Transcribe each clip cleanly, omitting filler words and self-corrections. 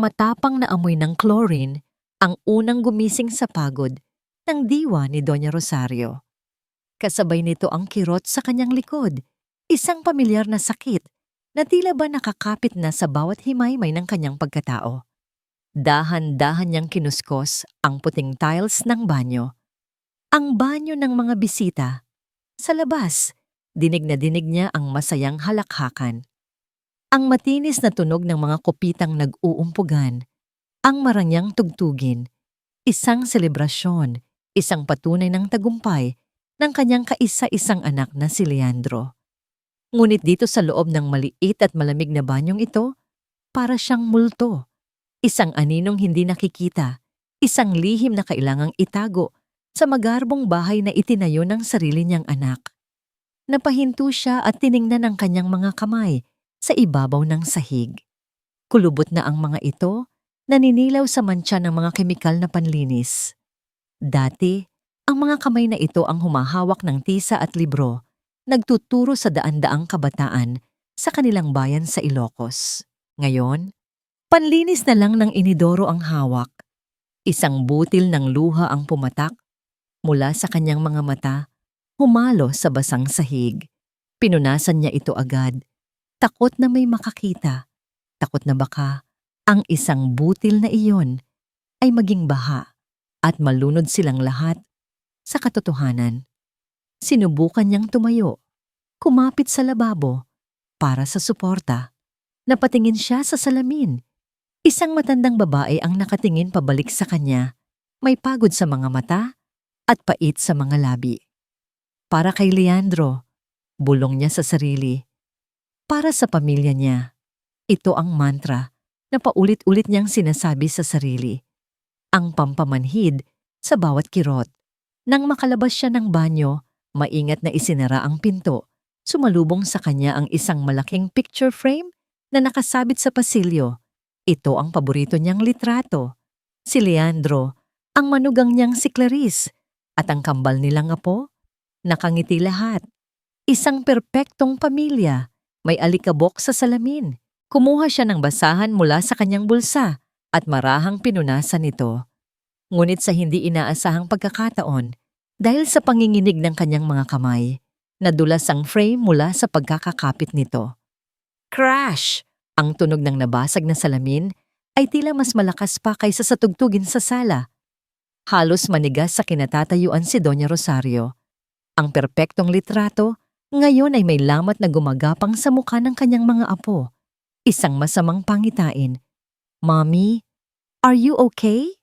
matapang na amoy ng chlorine ang unang gumising sa pagod ng diwa ni Doña Rosario. Kasabay nito ang kirot sa kanyang likod, isang pamilyar na sakit na tila ba nakakapit na sa bawat himaymay ng kanyang pagkatao. Dahan-dahan niyang kinuskos ang puting tiles ng banyo. Ang banyo ng mga bisita. Sa labas, dinig na dinig niya ang masayang halakhakan. Ang matinis na tunog ng mga kopitang nag-uumpugan, ang marangyang tugtugin, isang selebrasyon, isang patunay ng tagumpay ng kanyang kaisa-isang anak na si Leandro. Ngunit dito sa loob ng maliit at malamig na banyong ito, para siyang multo, isang aninong hindi nakikita, isang lihim na kailangang itago sa magarbong bahay na itinayo ng sarili niyang anak. Napahinto siya at tiningnan ang kanyang mga kamay sa ibabaw ng sahig. Kulubot na ang mga ito, naninilaw sa mantsa ng mga kemikal na panlinis. Dati, ang mga kamay na ito ang humahawak ng tisa at libro, nagtuturo sa daan-daang kabataan sa kanilang bayan sa Ilocos. Ngayon, panlinis na lang ng inidoro ang hawak. Isang butil ng luha ang pumatak mula sa kanyang mga mata, humalo sa basang sahig. Pinunasan niya ito agad. Takot na may makakita, takot na baka ang isang butil na iyon ay maging baha at malunod silang lahat sa katotohanan. Sinubukan niyang tumayo, kumapit sa lababo para sa suporta. Napatingin siya sa salamin. Isang matandang babae ang nakatingin pabalik sa kanya, may pagod sa mga mata at pait sa mga labi. Para kay Leandro, bulong niya sa sarili. Para sa pamilya niya, ito ang mantra na paulit-ulit niyang sinasabi sa sarili. Ang pampamanhid sa bawat kirot. Nang makalabas siya ng banyo, maingat na isinara ang pinto. Sumalubong sa kanya ang isang malaking picture frame na nakasabit sa pasilyo. Ito ang paborito niyang litrato. Si Leandro, ang manugang niyang si Clarice, at ang kambal nilang apo, nakangiti lahat. Isang perpektong pamilya. May alikabok sa salamin. Kumuha siya ng basahan mula sa kanyang bulsa at marahang pinunasan ito. Ngunit sa hindi inaasahang pagkakataon, dahil sa panginginig ng kanyang mga kamay, nadulas ang frame mula sa pagkakakapit nito. Crash! Ang tunog ng nabasag na salamin ay tila mas malakas pa kaysa sa tugtugin sa sala. Halos manigas sa kinatatayuan si Doña Rosario. Ang perpektong litrato ngayon ay may lamat na gumagapang sa mukha ng kanyang mga apo. Isang masamang pangitain. Mommy, are you okay?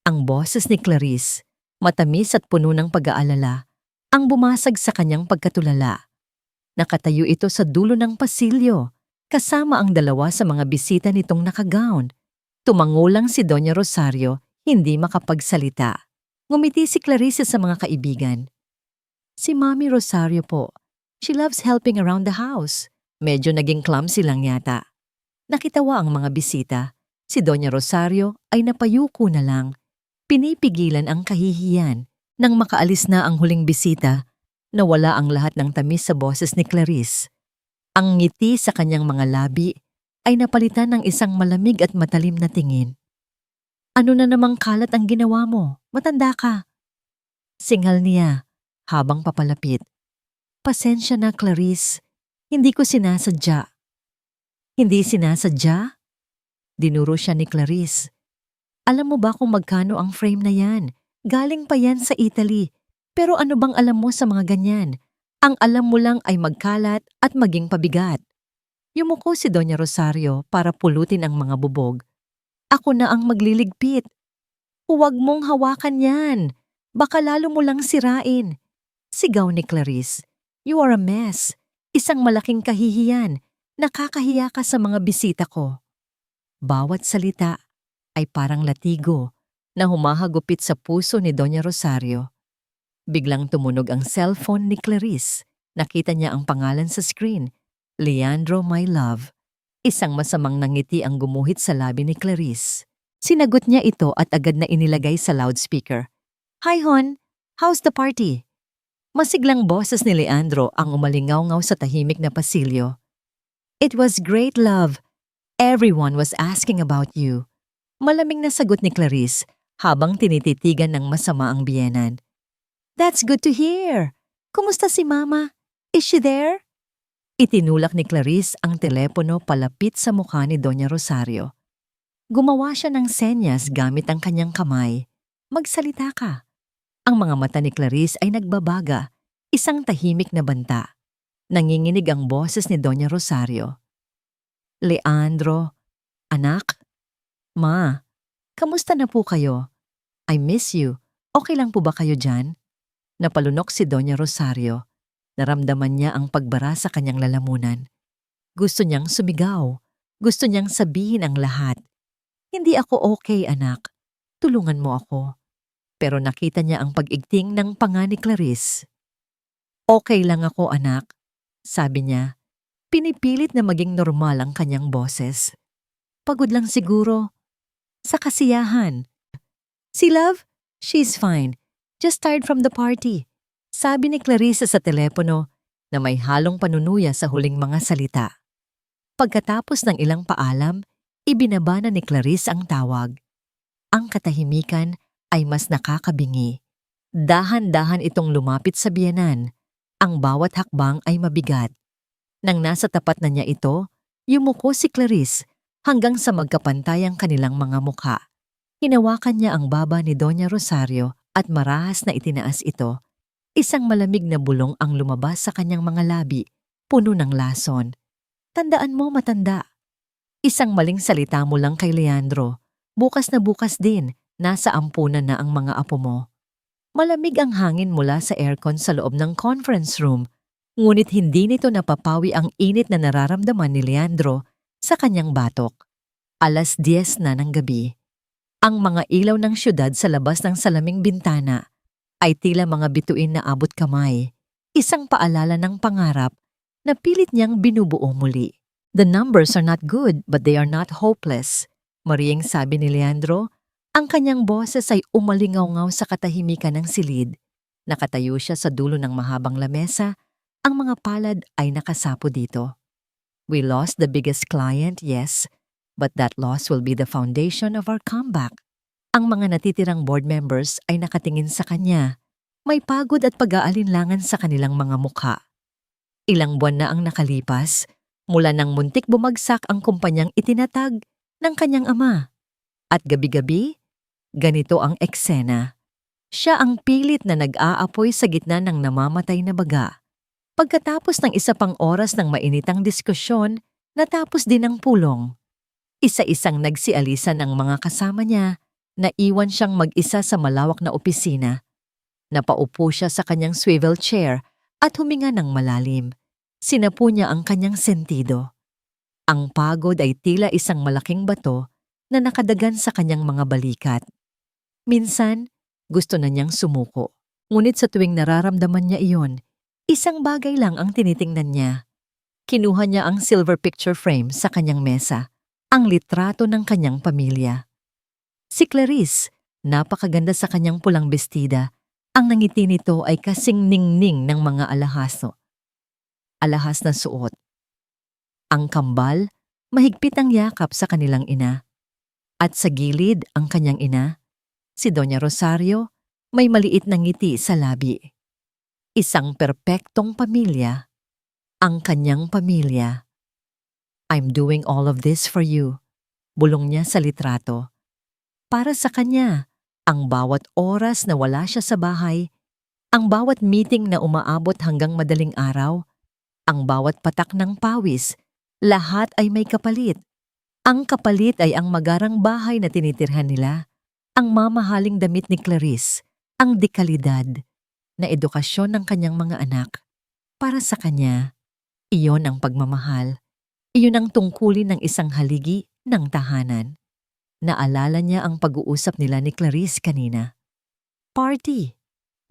Ang boses ni Clarice, matamis at puno ng pag-aalala, ang bumasag sa kanyang pagkatulala. Nakatayo ito sa dulo ng pasilyo, kasama ang dalawa sa mga bisita nitong nakagown. Tumango lang si Doña Rosario, hindi makapagsalita. Ngumiti si Clarice sa mga kaibigan. Si Mommy Rosario po. She loves helping around the house. Medyo naging clumsy lang yata. Nakitawa ang mga bisita. Si Doña Rosario ay napayuko na lang. Pinipigilan ang kahihiyan. Nang makaalis na ang huling bisita, nawala ang lahat ng tamis sa boses ni Clarice. Ang ngiti sa kanyang mga labi ay napalitan ng isang malamig at matalim na tingin. Ano na namang kalat ang ginawa mo? Matanda ka. Singal niya habang papalapit. Pasensya na, Clarice. Hindi ko sinasadya. Hindi sinasadya? Dinuro siya ni Clarice. Alam mo ba kung magkano ang frame na yan? Galing pa yan sa Italy. Pero ano bang alam mo sa mga ganyan? Ang alam mo lang ay magkalat at maging pabigat. Yumuko si Doña Rosario para pulutin ang mga bubog. Ako na ang magliligpit. Huwag mong hawakan yan. Baka lalo mo lang sirain. Sigaw ni Clarice. You are a mess. Isang malaking kahihiyan. Nakakahiya ka sa mga bisita ko. Bawat salita ay parang latigo na humahagupit sa puso ni Doña Rosario. Biglang tumunog ang cellphone ni Clarice. Nakita niya ang pangalan sa screen. Leandro, my love. Isang masamang nangiti ang gumuhit sa labi ni Clarice. Sinagot niya ito at agad na inilagay sa loudspeaker. Hi, hon. How's the party? Masiglang boses ni Leandro ang umalingaw-ngaw sa tahimik na pasilyo. It was great, love. Everyone was asking about you. Malamig na sagot ni Clarice habang tinititigan ng masama ang biyenan. That's good to hear. Kumusta si Mama? Is she there? Itinulak ni Clarice ang telepono palapit sa mukha ni Doña Rosario. Gumawa siya ng senyas gamit ang kanyang kamay. Magsalita ka. Ang mga mata ni Clarice ay nagbabaga, isang tahimik na banta. Nanginginig ang boses ni Doña Rosario. Leandro, anak? Ma, kamusta na po kayo? I miss you. Okay lang po ba kayo dyan? Napalunok si Doña Rosario. Naramdaman niya ang pagbara sa kanyang lalamunan. Gusto niyang sumigaw. Gusto niyang sabihin ang lahat. Hindi ako okay, anak. Tulungan mo ako. Pero nakita niya ang pag-igting ng panga ni Clarice. Okay lang ako, anak. Sabi niya. Pinipilit na maging normal ang kanyang boses. Pagod lang siguro. Sa kasiyahan. Si Love? She's fine. Just tired from the party. Sabi ni Clarice sa telepono na may halong panunuya sa huling mga salita. Pagkatapos ng ilang paalam, ibinaba na ni Clarice ang tawag. Ang katahimikan ay mas nakakabingi. Dahan-dahan itong lumapit sa biyenan. Ang bawat hakbang ay mabigat. Nang nasa tapat na niya ito, yumuko si Clarice hanggang sa magkapantay ang kanilang mga mukha. Hinawakan niya ang baba ni Doña Rosario at marahas na itinaas ito. Isang malamig na bulong ang lumabas sa kanyang mga labi, puno ng lason. Tandaan mo, matanda. Isang maling salita mo lang kay Leandro. Bukas na bukas din, nasa ampunan na ang mga apo mo. Malamig ang hangin mula sa aircon sa loob ng conference room, ngunit hindi nito napapawi ang init na nararamdaman ni Leandro sa kanyang batok. 10:00 na ng gabi. Ang mga ilaw ng syudad sa labas ng salaming bintana ay tila mga bituin na abot kamay, isang paalala ng pangarap na pilit niyang binubuo muli. The numbers are not good but they are not hopeless, mariyang sabi ni Leandro. Ang kanyang boses ay umalingaw-ngaw sa katahimikan ng silid. Nakatayo siya sa dulo ng mahabang lamesa, ang mga palad ay nakasapo dito. We lost the biggest client, yes, but that loss will be the foundation of our comeback. Ang mga natitirang board members ay nakatingin sa kanya. May pagod at pag-aalinlangan sa kanilang mga mukha. Ilang buwan na ang nakalipas, mula nang muntik bumagsak ang kumpanyang itinatag ng kanyang ama. At gabi-gabi, ganito ang eksena. Siya ang pilit na nag-aapoy sa gitna ng namamatay na baga. Pagkatapos ng isa pang oras ng mainitang diskusyon, natapos din ang pulong. Isa-isang nagsialisan ang mga kasama niya. Naiwan siyang mag-isa sa malawak na opisina. Napaupo siya sa kanyang swivel chair at huminga ng malalim. Sinapu niya ang kanyang sentido. Ang pagod ay tila isang malaking bato na nakadagan sa kanyang mga balikat. Minsan, gusto na niyang sumuko. Ngunit sa tuwing nararamdaman niya iyon, isang bagay lang ang tinitingnan niya. Kinuha niya ang silver picture frame sa kanyang mesa, ang litrato ng kanyang pamilya. Si Clarice, napakaganda sa kanyang pulang bestida. Ang nangiti nito ay kasing ningning ng mga alahas na suot. Ang kambal, mahigpit ang yakap sa kanilang ina. At sa gilid ang kanyang ina, si Doña Rosario, may maliit na ngiti sa labi. Isang perpektong pamilya, ang kanyang pamilya. I'm doing all of this for you, bulong niya sa litrato. Para sa kanya, ang bawat oras na wala siya sa bahay, ang bawat meeting na umaabot hanggang madaling araw, ang bawat patak ng pawis, lahat ay may kapalit. Ang kapalit ay ang magarang bahay na tinitirhan nila, ang mamahaling damit ni Clarice, ang dekalidad na edukasyon ng kanyang mga anak. Para sa kanya, iyon ang pagmamahal. Iyon ang tungkulin ng isang haligi ng tahanan. Naalala niya ang pag-uusap nila ni Clarice kanina. Party.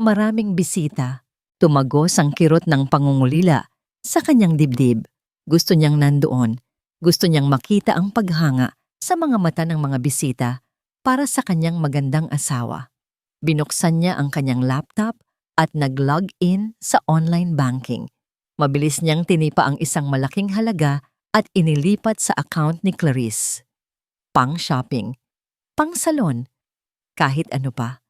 Maraming bisita. Tumagos ang kirot ng pangungulila sa kanyang dibdib. Gusto niyang nandoon. Gusto niyang makita ang paghanga sa mga mata ng mga bisita para sa kanyang magandang asawa. Binuksan niya ang kanyang laptop at nag-log in sa online banking. Mabilis niyang tinipa ang isang malaking halaga at inilipat sa account ni Clarice. Pang-shopping, pang-salon, kahit ano pa.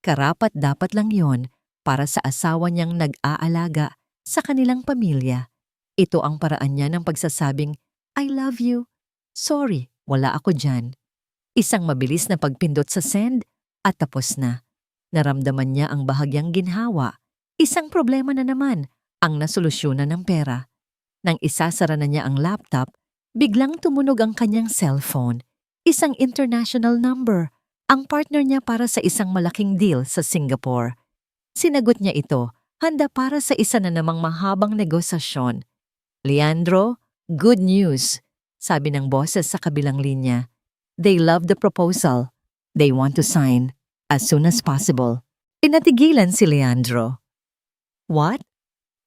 Karapat-dapat lang yon para sa asawa niyang nag-aalaga sa kanilang pamilya. Ito ang paraan niya ng pagsasabing, I love you. Sorry, wala ako dyan. Isang mabilis na pagpindot sa send at tapos na. Naramdaman niya ang bahagyang ginhawa. Isang problema na naman ang nasolusyonan ng pera. Nang isasara na niya ang laptop, biglang tumunog ang kanyang cellphone. Isang international number, ang partner niya para sa isang malaking deal sa Singapore. Sinagot niya ito, handa para sa isa na namang mahabang negosasyon. Leandro, good news, sabi ng boses sa kabilang linya. They love the proposal. They want to sign as soon as possible. Pinatigilan si Leandro. What?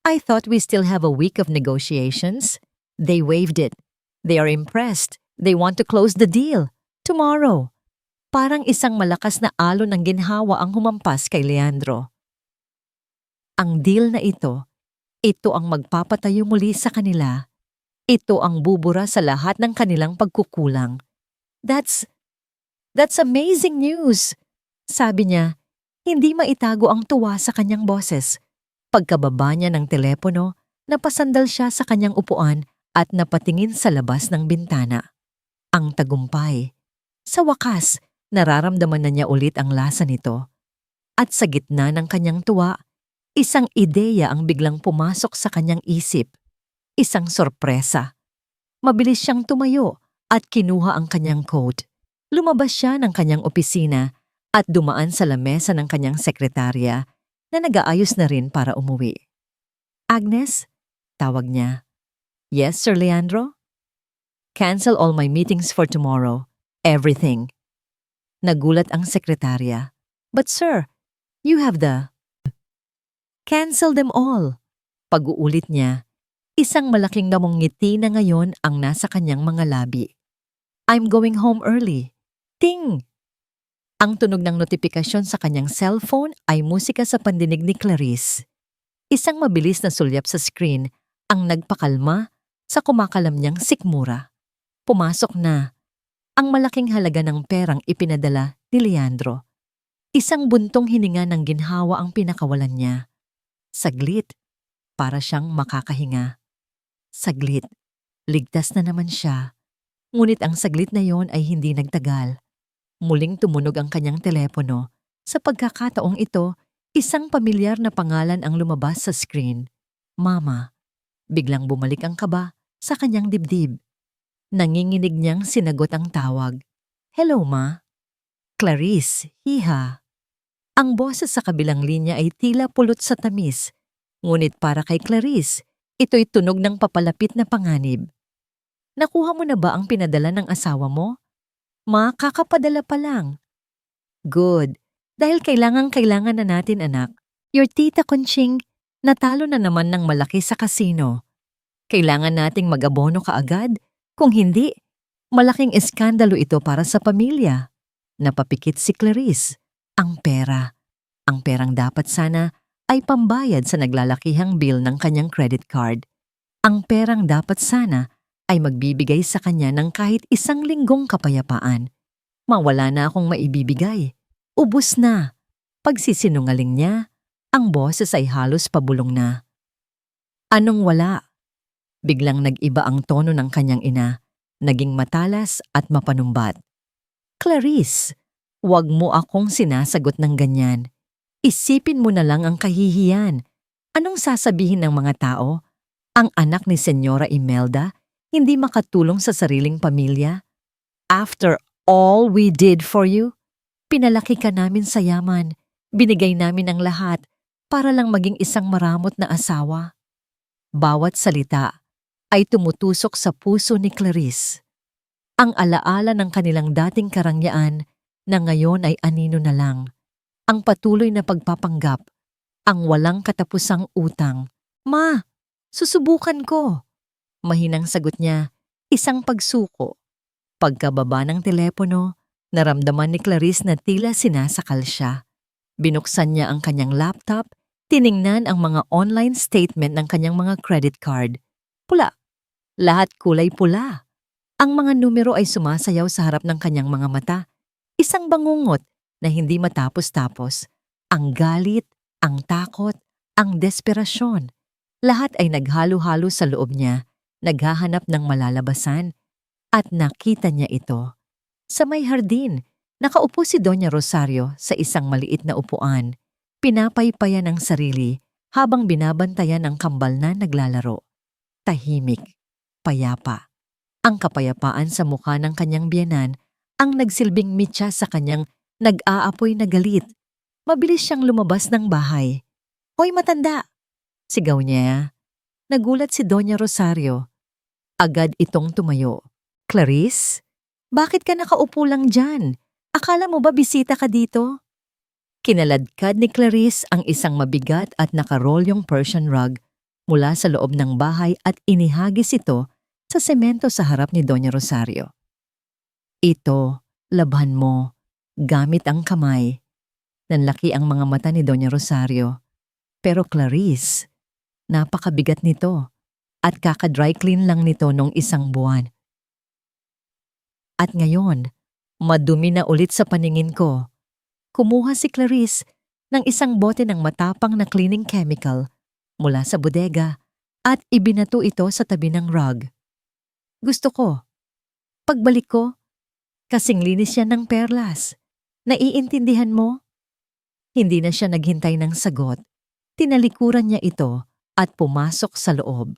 I thought we still have a week of negotiations. They waived it. They are impressed. They want to close the deal. Tomorrow. Parang isang malakas na alon ng ginhawa ang humampas kay Leandro. Ang deal na ito ang magpapatayo muli sa kanila. Ito ang bubura sa lahat ng kanilang pagkukulang. That's amazing news, sabi niya. Hindi maitago ang tuwa sa kanyang boses. Pagkababa niya ng telepono, napasandal siya sa kanyang upuan at napatingin sa labas ng bintana. Ang tagumpay. Sa wakas, nararamdaman na niya ulit ang lasa nito. At sa gitna ng kanyang tuwa, isang ideya ang biglang pumasok sa kanyang isip. Isang sorpresa. Mabilis siyang tumayo at kinuha ang kanyang coat. Lumabas siya ng kanyang opisina at dumaan sa lamesa ng kanyang sekretarya na nag-aayos na rin para umuwi. Agnes? Tawag niya. Yes, Sir Leandro? Cancel all my meetings for tomorrow. Everything. Nagulat ang sekretarya. But sir, you have the... Cancel them all. Pag-uulit niya, isang malaking namong ngiti na ngayon ang nasa kanyang mga labi. I'm going home early. Ting! Ang tunog ng notifikasyon sa kanyang cellphone ay musika sa pandinig ni Clarice. Isang mabilis na sulyap sa screen ang nagpakalma sa kumakalam niyang sikmura. Pumasok na. Ang malaking halaga ng perang ipinadala ni Leandro. Isang buntong hininga ng ginhawa ang pinakawalan niya. Saglit, para siyang makakahinga. Saglit, ligtas na naman siya. Ngunit ang saglit na yon ay hindi nagtagal. Muling tumunog ang kanyang telepono. Sa pagkakataong ito, isang pamilyar na pangalan ang lumabas sa screen. Mama. Biglang bumalik ang kaba sa kanyang dibdib. Nanginginig niyang sinagot ang tawag. Hello, Ma. Clarice, hiha. Ang boses sa kabilang linya ay tila pulot sa tamis. Ngunit para kay Clarice, ito'y tunog ng papalapit na panganib. Nakuha mo na ba ang pinadala ng asawa mo? Ma, kakapadala pa lang. Good. Dahil kailangan na natin, anak. Your tita Conching, natalo na naman ng malaki sa kasino. Kailangan nating mag-abono kaagad. Kung hindi, malaking eskandalo ito para sa pamilya. Napapikit si Clarice. Ang pera. Ang perang dapat sana ay pambayad sa naglalakihang bill ng kanyang credit card. Ang perang dapat sana ay magbibigay sa kanya ng kahit isang linggong kapayapaan. Mawala na akong maibibigay. Ubus na. Pagsisinungaling niya, ang boses ay halos pabulong na. Anong wala? Biglang nag-iba ang tono ng kanyang ina, naging matalas at mapanumbat. Clarice, huwag mo akong sinasagot ng ganyan. Isipin mo na lang ang kahihiyan. Anong sasabihin ng mga tao? Ang anak ni Senyora Imelda hindi makatulong sa sariling pamilya? After all we did for you, pinalaki ka namin sa yaman, binigay namin ang lahat para lang maging isang maramot na asawa. Bawat salita ay tumutusok sa puso ni Clarice. Ang alaala ng kanilang dating karangyaan na ngayon ay anino na lang. Ang patuloy na pagpapanggap, ang walang katapusang utang. Ma, susubukan ko. Mahinang sagot niya, isang pagsuko. Pagkababa ng telepono, naramdaman ni Clarice na tila sinasakal siya. Binuksan niya ang kanyang laptop, tiningnan ang mga online statement ng kanyang mga credit card. Pula. Lahat kulay pula. Ang mga numero ay sumasayaw sa harap ng kanyang mga mata. Isang bangungot na hindi matapos-tapos. Ang galit, ang takot, ang desperasyon. Lahat ay naghalo-halo sa loob niya, naghahanap ng malalabasan. At nakita niya ito. Sa may hardin, nakaupo si Doña Rosario sa isang maliit na upuan. Pinapaypayan ang sarili habang binabantayan ang kambal na naglalaro. Tahimik, payapa. Ang kapayapaan sa mukha ng kanyang biyenan ang nagsilbing mitya sa kanyang nag-aapoy na galit. Mabilis siyang lumabas ng bahay. "Hoy matanda!" sigaw niya. Nagulat si Doña Rosario. Agad itong tumayo. "Clarice? Bakit ka nakaupo lang dyan? Akala mo ba bisita ka dito?" Kinaladkad ni Clarice ang isang mabigat at nakarolyong Persian rug mula sa loob ng bahay at inihagis ito sa semento sa harap ni Doña Rosario. "Ito, labhan mo, gamit ang kamay." Nanlaki ang mga mata ni Doña Rosario. "Pero Clarice, napakabigat nito at kaka-dry clean lang nito nung isang buwan. At ngayon, madumi na ulit sa paningin ko." Kumuha si Clarice ng isang bote ng matapang na cleaning chemical mula sa bodega at ibinato ito sa tabi ng rug. "Gusto ko. Pagbalik ko, kasing linis yan ng perlas. Naiintindihan mo?" Hindi na siya naghintay ng sagot. Tinalikuran niya ito at pumasok sa loob.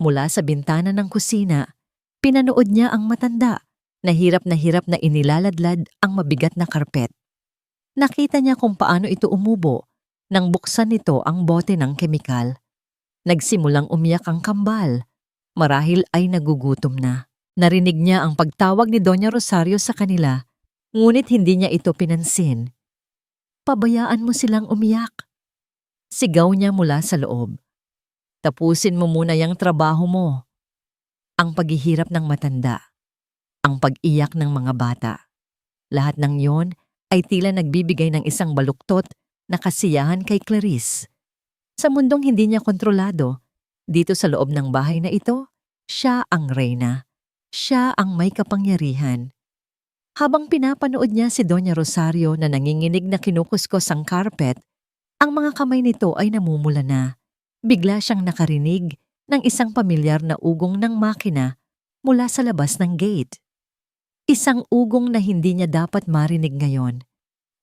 Mula sa bintana ng kusina, pinanood niya ang matanda na hirap na inilaladlad ang mabigat na karpet. Nakita niya kung paano ito umubo nang buksan nito ang bote ng kemikal. Nagsimulang umiyak ang kambal. Marahil ay nagugutom na. Narinig niya ang pagtawag ni Doña Rosario sa kanila, ngunit hindi niya ito pinansin. "Pabayaan mo silang umiyak," sigaw niya mula sa loob. "Tapusin mo muna yung trabaho mo." Ang paghihirap ng matanda, ang pag-iyak ng mga bata. Lahat ng yon ay tila nagbibigay ng isang baluktot na kasiyahan kay Clarice. Sa mundong hindi niya kontrolado, dito sa loob ng bahay na ito, siya ang reyna. Siya ang may kapangyarihan. Habang pinapanood niya si Doña Rosario na nanginginig na kinukuskos ang carpet, ang mga kamay nito ay namumula na. Bigla siyang nakarinig ng isang pamilyar na ugong ng makina mula sa labas ng gate. Isang ugong na hindi niya dapat marinig ngayon.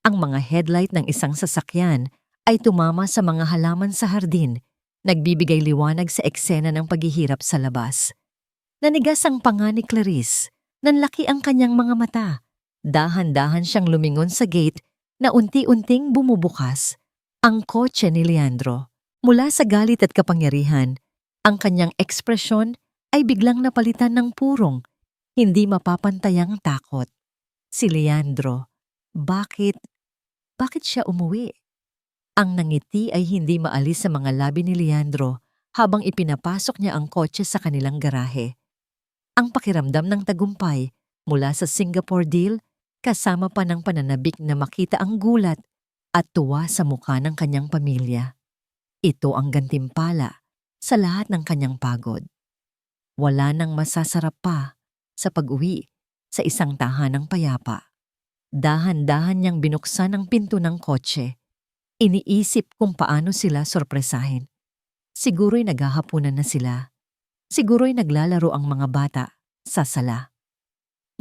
Ang mga headlight ng isang sasakyan ay tumama sa mga halaman sa hardin, nagbibigay liwanag sa eksena ng paghihirap sa labas. Nanigas ang panga ni Clarice, nanlaki ang kanyang mga mata. Dahan-dahan siyang lumingon sa gate na unti-unting bumubukas. Ang kotse ni Leandro. Mula sa galit at kapangyarihan, ang kanyang ekspresyon ay biglang napalitan ng purong, hindi mapapantayang takot. Si Leandro. Bakit siya umuwi? Ang nangiti ay hindi maalis sa mga labi ni Leandro habang ipinapasok niya ang kotse sa kanilang garahe. Ang pakiramdam ng tagumpay mula sa Singapore deal kasama pa ng pananabik na makita ang gulat at tuwa sa mukha ng kanyang pamilya. Ito ang gantimpala sa lahat ng kanyang pagod. Wala nang masasarap pa sa pag-uwi sa isang tahanang payapa. Dahan-dahan niyang binuksan ang pinto ng kotse. Iniisip kung paano sila sorpresahin. Siguro'y naghahapunan na sila. Siguro'y naglalaro ang mga bata sa sala.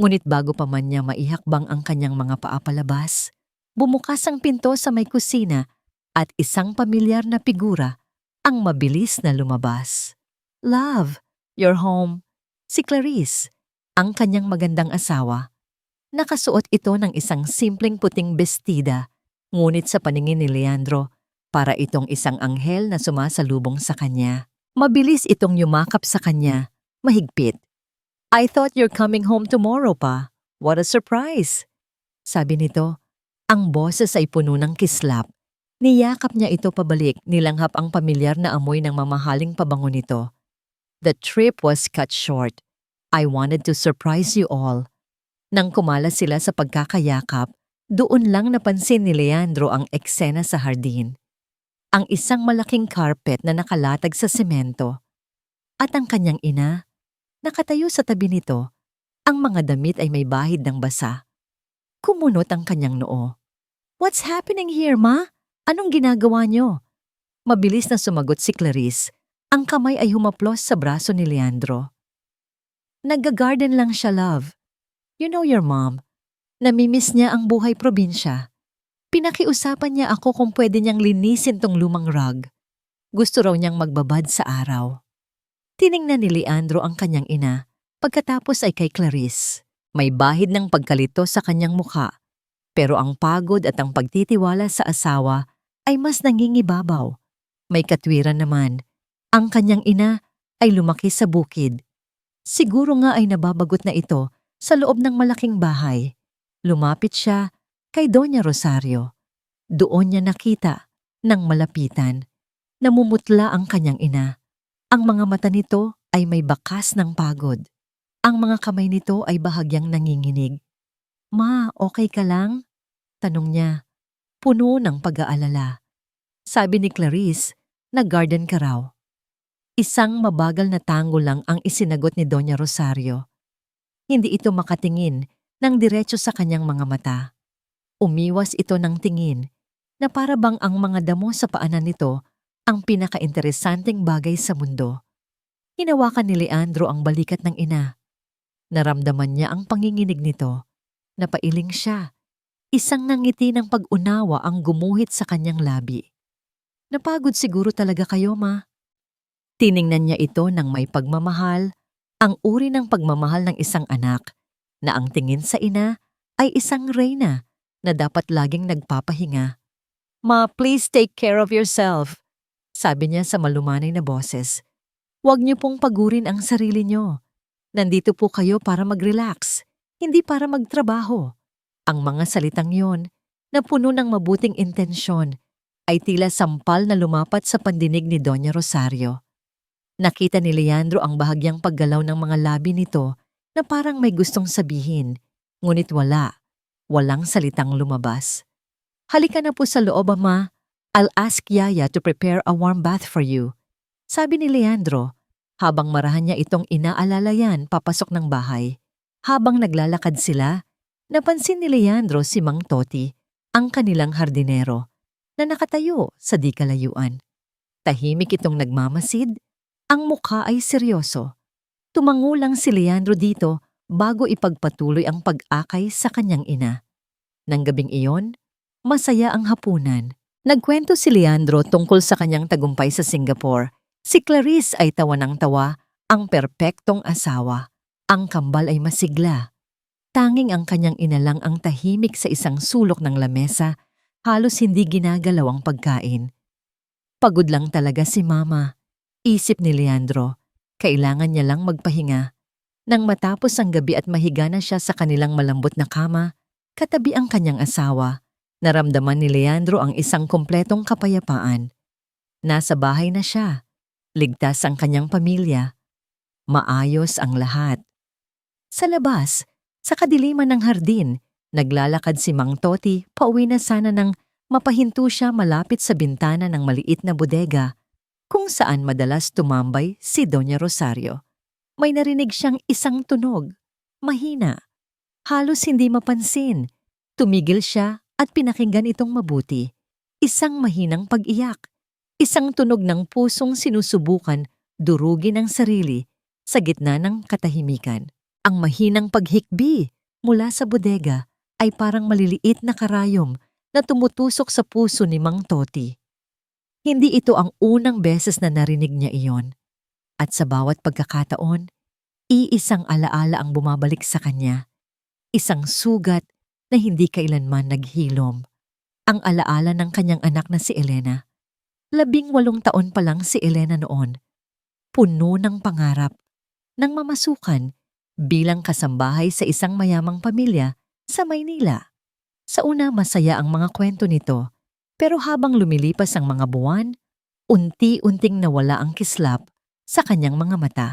Ngunit bago pa man niya maihakbang ang kanyang mga paa palabas, bumukas ang pinto sa may kusina at isang pamilyar na figura ang mabilis na lumabas. "Love, you're home." Si Clarice, ang kanyang magandang asawa. Nakasuot ito ng isang simpleng puting bestida, ngunit sa paningin ni Leandro, para itong isang anghel na sumasalubong sa kanya. Mabilis itong yumakap sa kanya, mahigpit. "I thought you're coming home tomorrow pa. What a surprise!" Sabi nito. Ang boses ay puno ng kislap. Niyakap niya ito pabalik, nilanghap ang pamilyar na amoy ng mamahaling pabango nito. "The trip was cut short. I wanted to surprise you all." Nang kumala sila sa pagkakayakap, doon lang napansin ni Leandro ang eksena sa hardin. Ang isang malaking carpet na nakalatag sa semento. At ang kanyang ina, Nakatayo sa tabi nito, ang mga damit ay may bahid ng basa. Kumunot ang kanyang noo. "What's happening here, Ma? Anong ginagawa niyo?" Mabilis na sumagot si Clarice. Ang kamay ay humaplos sa braso ni Leandro. "Nagga-garden lang siya, love. You know your mom. Namimiss niya ang buhay probinsya. Pinakiusapan niya ako kung pwede niyang linisin tong lumang rug. Gusto raw niyang magbabad sa araw." Tiningnan ni Leandro ang kanyang ina, pagkatapos ay kay Clarice. May bahid ng pagkalito sa kanyang mukha, pero ang pagod at ang pagtitiwala sa asawa ay mas nangingibabaw. May katwiran naman, ang kanyang ina ay lumaki sa bukid. Siguro nga ay nababagot na ito sa loob ng malaking bahay. Lumapit siya kay Doña Rosario. Doon niya nakita, nang malapitan, namumutla ang kanyang ina. Ang mga mata nito ay may bakas ng pagod. Ang mga kamay nito ay bahagyang nanginginig. "Ma, okay ka lang?" tanong niya, puno ng pag-aalala. Sabi ni Clarice, nag-garden ka raw. Isang mabagal na tango lang ang isinagot ni Doña Rosario. Hindi ito makatingin ng diretso sa kanyang mga mata. Umiwas ito ng tingin na para bang ang mga damo sa paanan nito ang pinaka-interesanteng bagay sa mundo. Hinawakan ni Leandro ang balikat ng ina. Naramdaman niya ang panginginig nito. Napailing siya. Isang nangiti ng pag-unawa ang gumuhit sa kanyang labi. "Napagod siguro talaga kayo, Ma." Tiningnan niya ito ng may pagmamahal, ang uri ng pagmamahal ng isang anak, na ang tingin sa ina ay isang reyna na dapat laging nagpapahinga. "Ma, please take care of yourself," sabi niya sa malumanay na boses. "Huwag niyo pong pagurin ang sarili niyo. Nandito po kayo para mag-relax, hindi para magtrabaho." Ang mga salitang yon, na puno ng mabuting intensyon, ay tila sampal na lumapat sa pandinig ni Doña Rosario. Nakita ni Leandro ang bahagyang paggalaw ng mga labi nito na parang may gustong sabihin, ngunit walang salitang lumabas. "Halika na po sa loob, Ama. I'll ask Yaya to prepare a warm bath for you," sabi ni Leandro, habang marahan niya itong inaalalayan papasok ng bahay. Habang naglalakad sila, napansin ni Leandro si Mang Toti, ang kanilang hardinero, na nakatayo sa di kalayuan. Tahimik itong nagmamasid, ang mukha ay seryoso. Tumango lang si Leandro dito bago ipagpatuloy ang pag-akay sa kanyang ina. Nang gabing iyon, masaya ang hapunan. Nagkwento si Leandro tungkol sa kanyang tagumpay sa Singapore. Si Clarice ay tawa ng tawa, ang perpektong asawa. Ang kambal ay masigla. Tanging ang kanyang ina lang ang tahimik sa isang sulok ng lamesa, halos hindi ginagalaw ang pagkain. Pagod lang talaga si Mama, isip ni Leandro. Kailangan niya lang magpahinga. Nang matapos ang gabi at mahiga na siya sa kanilang malambot na kama, katabi ang kanyang asawa, naramdaman ni Leandro ang isang kumpletong kapayapaan. Nasa bahay na siya. Ligtas ang kanyang pamilya. Maayos ang lahat. Sa labas, sa kadiliman ng hardin, naglalakad si Mang Toti pauwi na sana nang mapahinto siya malapit sa bintana ng maliit na bodega kung saan madalas tumambay si Doña Rosario. May narinig siyang isang tunog, mahina, halos hindi mapansin. Tumigil siya at pinakinggan itong mabuti. Isang mahinang pag-iyak, isang tunog ng pusong sinusubukan durugin ang sarili sa gitna ng katahimikan. Ang mahinang paghikbi mula sa bodega ay parang maliliit na karayom na tumutusok sa puso ni Mang Toti. Hindi ito ang unang beses na narinig niya iyon. At sa bawat pagkakataon, iisang alaala ang bumabalik sa kanya. Isang sugat na hindi kailanman naghilom. Ang alaala ng kanyang anak na si Elena. 18 taon pa lang si Elena noon. Puno ng pangarap, ng mamasukan, bilang kasambahay sa isang mayamang pamilya sa Maynila. Sa una masaya ang mga kwento nito, pero habang lumilipas ang mga buwan, unti-unting nawala ang kislap sa kanyang mga mata.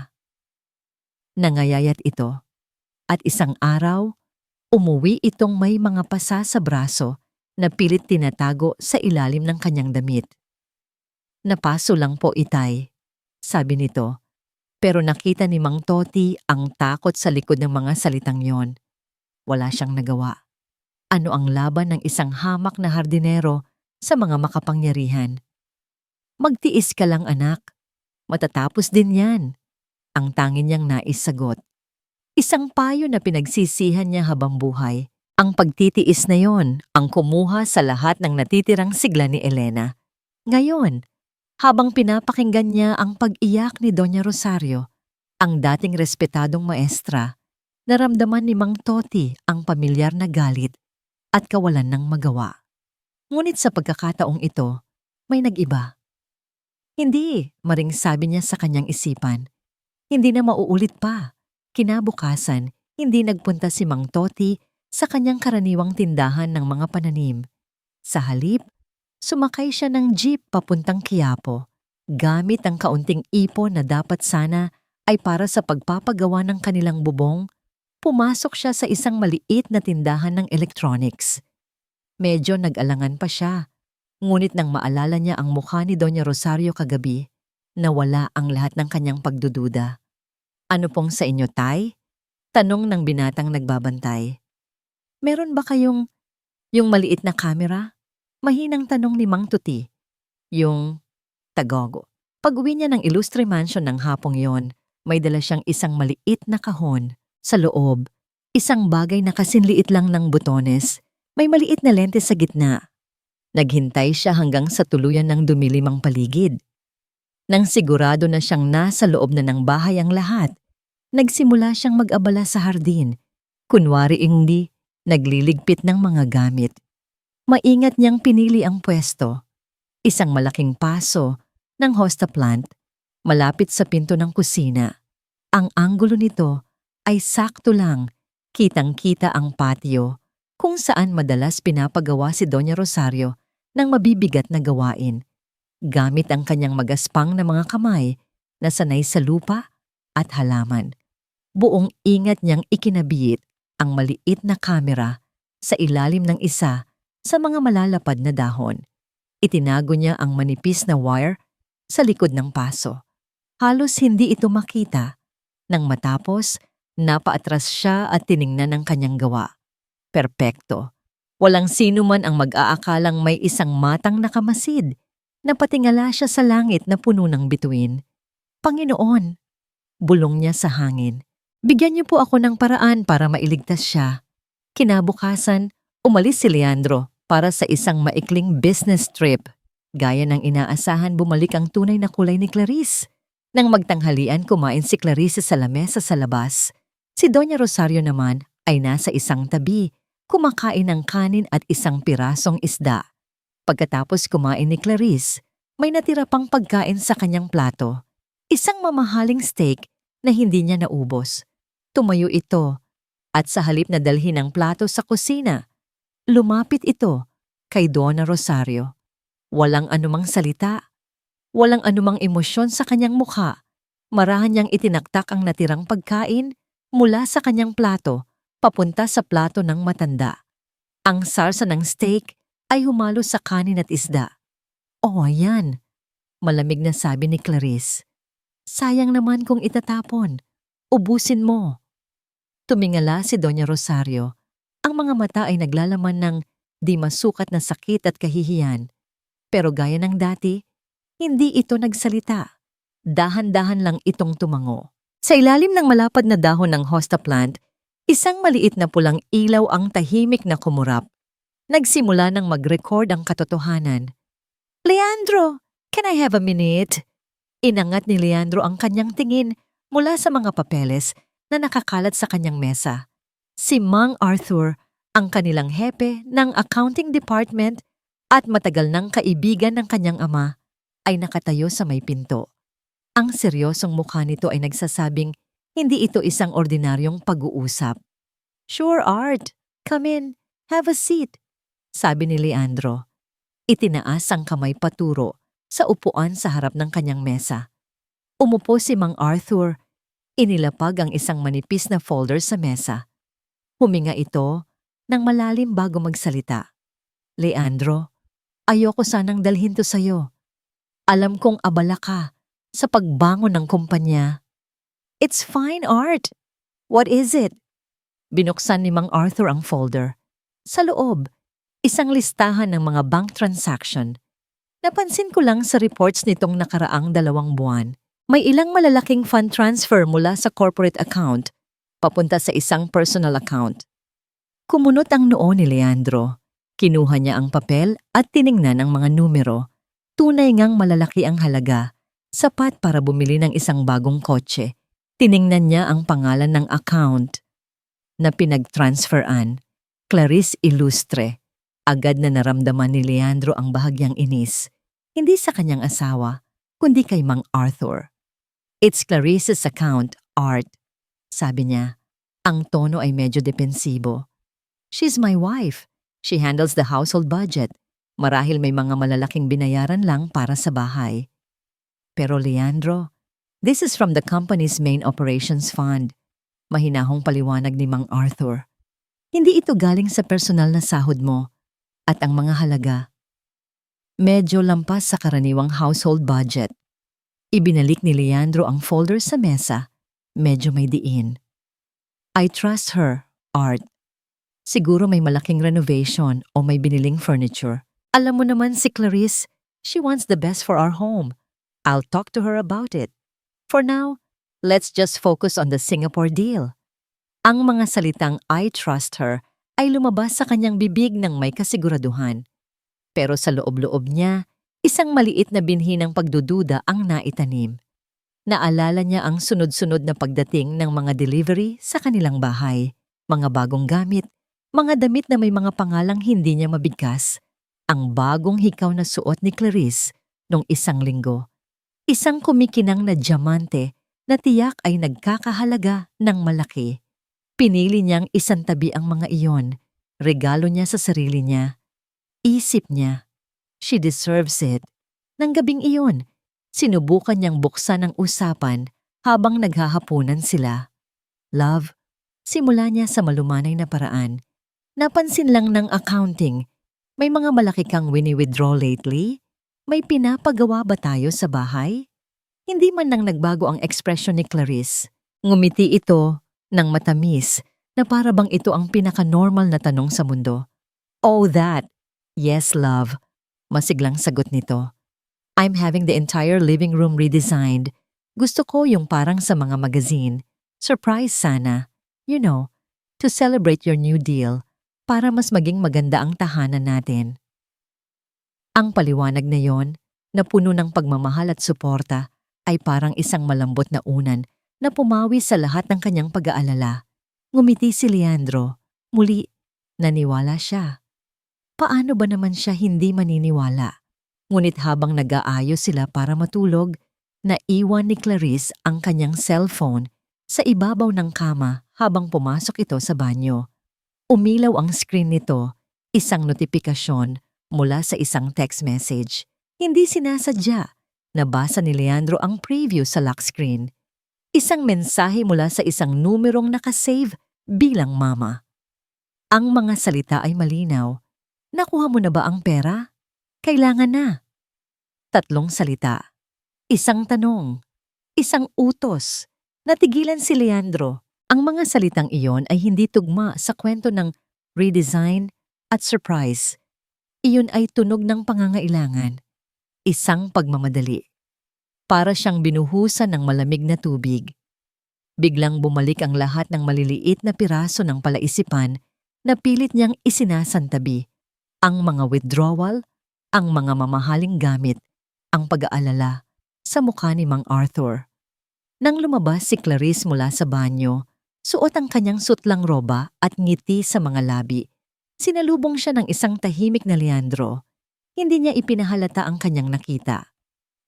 Nangayayat ito, at isang araw, umuwi itong may mga pasa sa braso na pilit tinatago sa ilalim ng kanyang damit. "Napaso lang po, Itay," sabi nito. Pero nakita ni Mang Toti ang takot sa likod ng mga salitang yon. Wala siyang nagawa. Ano ang laban ng isang hamak na hardinero sa mga makapangyarihan? Magtiis ka lang anak. Matatapos din yan. Ang tanging niyang nais sagot. Isang payo na pinagsisihan niya habang buhay. Ang pagtitiis na yon ang kumuha sa lahat ng natitirang sigla ni Elena. Ngayon, habang pinapakinggan niya ang pag-iyak ni Doña Rosario, ang dating respetadong maestra, naramdaman ni Mang Toti ang pamilyar na galit at kawalan ng magawa. Ngunit sa pagkakataong ito, may nag-iba. Hindi, maring sabi niya sa kanyang isipan. Hindi na mauulit pa. Kinabukasan, hindi nagpunta si Mang Toti sa kanyang karaniwang tindahan ng mga pananim. Sa halip, sumakay siya ng jeep papuntang Quiapo, gamit ang kaunting ipon na dapat sana ay para sa pagpapagawa ng kanilang bubong. Pumasok siya sa isang maliit na tindahan ng electronics. Medyo nag-alangan pa siya, ngunit nang maalala niya ang mukha ni Doña Rosario kagabi, nawala ang lahat ng kanyang pagdududa. Ano pong sa inyo, Tay? Tanong ng binatang nagbabantay. Meron ba kayong maliit na kamera? Mahinang tanong ni Mang Tuti. Yung tagogo. Pag-uwi niya ng Illustre Mansion ng hapong yon, may dala siyang isang maliit na kahon. Sa loob, isang bagay na kasinliit lang ng butones. May maliit na lente sa gitna. Naghintay siya hanggang sa tuluyan ng dumilim ang paligid. Nang sigurado na siyang nasa loob na ng bahay ang lahat, nagsimula siyang mag-abala sa hardin. Kunwari hindi, nagliligpit ng mga gamit. Maingat niyang pinili ang pwesto. Isang malaking paso ng hosta plant, malapit sa pinto ng kusina. Ang anggulo nito ay sakto lang, kitang-kita ang patio, kung saan madalas pinapagawa si Doña Rosario ng mabibigat na gawain. Gamit ang kanyang magaspang na mga kamay na sanay sa lupa at halaman. Buong ingat niyang ikinabit ang maliit na kamera sa ilalim ng isa sa mga malalapad na dahon. Itinago niya ang manipis na wire sa likod ng paso. Halos hindi ito makita. Nang matapos, napaatras siya at tiningnan ang kanyang gawa. Perpekto. Walang sino man ang mag-aakalang may isang matang nakamasid. Napatingala siya sa langit na puno ng bituin. Panginoon, bulong niya sa hangin. Bigyan niyo po ako ng paraan para mailigtas siya. Kinabukasan, umalis si Leandro para sa isang maikling business trip. Gaya ng inaasahan, bumalik ang tunay na kulay ni Clarice. Nang magtanghalian, kumain si Clarice sa lamesa sa labas. Si Doña Rosario naman ay nasa isang tabi, kumakain ng kanin at isang pirasong isda. Pagkatapos kumain ni Clarice, may natira pang pagkain sa kanyang plato. Isang mamahaling steak na hindi niya naubos. Tumayo ito at sa halip na dalhin ang plato sa kusina, lumapit ito kay Donna Rosario. Walang anumang salita, walang anumang emosyon sa kanyang mukha. Marahan niyang itinaktak ang natirang pagkain mula sa kanyang plato papunta sa plato ng matanda. Ang sarsa ng steak ay humalo sa kanin at isda. "Oh, ayan," malamig na sabi ni Clarice. "Sayang naman kung itatapon. Ubusin mo." Tumingala si Doña Rosario. Ang mga mata ay naglalaman ng di masukat na sakit at kahihiyan. Pero gaya ng dati, hindi ito nagsalita. Dahan-dahan lang itong tumango. Sa ilalim ng malapad na dahon ng hosta plant, isang maliit na pulang ilaw ang tahimik na kumurap. Nagsimula nang mag-record ang katotohanan. "Leandro, can I have a minute?" Inangat ni Leandro ang kanyang tingin mula sa mga papeles na nakakalat sa kanyang mesa. Si Mang Arthur, ang kanilang hepe ng accounting department at matagal ng kaibigan ng kanyang ama, ay nakatayo sa may pinto. Ang seryosong mukha nito ay nagsasabing hindi ito isang ordinaryong pag-uusap. "Sure, Art. Come in. Have a seat," sabi ni Leandro. Itinaas ang kamay paturo sa upuan sa harap ng kanyang mesa. Umupo si Mang Arthur. Inilapag ang isang manipis na folder sa mesa. Huminga ito ng malalim bago magsalita. "Leandro, ayoko sanang dalhin to sa'yo. Alam kong abala ka sa pagbangon ng kumpanya. It's fine art. What is it? Binuksan ni Mang Arthur ang folder. Sa loob, isang listahan ng mga bank transaction. Napansin ko lang sa reports nitong nakaraang 2 buwan. May ilang malalaking fund transfer mula sa corporate account papunta sa isang personal account. Kumunot ang noo ni Leandro. Kinuha niya ang papel at tiningnan ang mga numero. Tunay ngang malalaki ang halaga, sapat para bumili ng isang bagong kotse. Tiningnan niya ang pangalan ng account na pinag-transferan, Clarice Ilustre. Agad na naramdaman ni Leandro ang bahagyang inis, hindi sa kanyang asawa, kundi kay Mang Arthur. It's Clarice's account, Art. Sabi niya, ang tono ay medyo depensibo. She's my wife. She handles the household budget. Marahil may mga malalaking binayaran lang para sa bahay. Pero Leandro, this is from the company's main operations fund. Mahinahong paliwanag ni Mang Arthur. Hindi ito galing sa personal na sahod mo. At ang mga halaga, medyo lampas sa karaniwang household budget. Ibinalik ni Leandro ang folder sa mesa. Medyo may diin. I trust her, Art. Siguro may malaking renovation o may biniling furniture. Alam mo naman si Clarice, she wants the best for our home. I'll talk to her about it. For now, let's just focus on the Singapore deal. Ang mga salitang I trust her ay lumabas sa kanyang bibig ng may kasiguraduhan. Pero sa loob-loob niya, isang maliit na binhi ng pagdududa ang naitanim. Naalala niya ang sunod-sunod na pagdating ng mga delivery sa kanilang bahay, mga bagong gamit, mga damit na may mga pangalang hindi niya mabigkas, ang bagong hikaw na suot ni Clarice nung 1 linggo. Isang kumikinang na diamante na tiyak ay nagkakahalaga ng malaki. Pinili niyang isantabi ang mga iyon, regalo niya sa sarili niya. Isip niya, she deserves it. Nang gabing iyon, sinubukan niyang buksan ang usapan habang naghahapunan sila. Love, simula niya sa malumanay na paraan. Napansin lang ng accounting, may mga malaki kang wini-withdraw lately? May pinapagawa ba tayo sa bahay? Hindi man nang nagbago ang ekspresyon ni Clarice. Ngumiti ito ng matamis na para bang ito ang pinaka-normal na tanong sa mundo. Oh, that. Yes, love. Masiglang sagot nito. I'm having the entire living room redesigned. Gusto ko yung parang sa mga magazine. Surprise sana. You know, to celebrate your new deal para mas maging maganda ang tahanan natin. Ang paliwanag na yon, na puno ng pagmamahal at suporta, ay parang isang malambot na unan na pumawi sa lahat ng kanyang pag-aalala. Ngumiti si Leandro. Muli, naniwala siya. Paano ba naman siya hindi maniniwala? Ngunit habang nag-aayos sila para matulog, naiwan ni Clarice ang kanyang cellphone sa ibabaw ng kama habang pumasok ito sa banyo. Umilaw ang screen nito, isang notifikasyon mula sa isang text message. Hindi sinasadya. Nabasa ni Leandro ang preview sa lock screen. Isang mensahe mula sa isang numerong nakasave bilang mama. Ang mga salita ay malinaw. Nakuha mo na ba ang pera? Kailangan na. 3 salita. Isang tanong. Isang utos. Natigilan si Leandro. Ang mga salitang iyon ay hindi tugma sa kwento ng redesign at surprise. Iyon ay tunog ng pangangailangan. Isang pagmamadali. Para siyang binuhusan ng malamig na tubig. Biglang bumalik ang lahat ng maliliit na piraso ng palaisipan na pilit niyang isinasantabi. Ang mga withdrawal, ang mga mamahaling gamit, ang pag-aalala sa mukha ni Mang Arthur. Nang lumabas si Clarice mula sa banyo, suot ang kanyang sutlang roba at ngiti sa mga labi. Sinalubong siya ng isang tahimik na Leandro. Hindi niya ipinahalata ang kanyang nakita.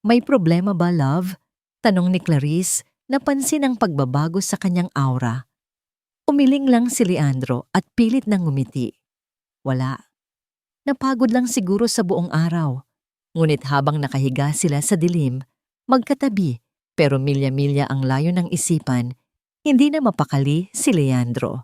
May problema ba, love? Tanong ni Clarice, napansin ang pagbabago sa kanyang aura. Umiling lang si Leandro at pilit nang ngumiti. Wala. Napagod lang siguro sa buong araw. Ngunit habang nakahiga sila sa dilim, magkatabi, pero milya-milya ang layo ng isipan, hindi na mapakali si Leandro.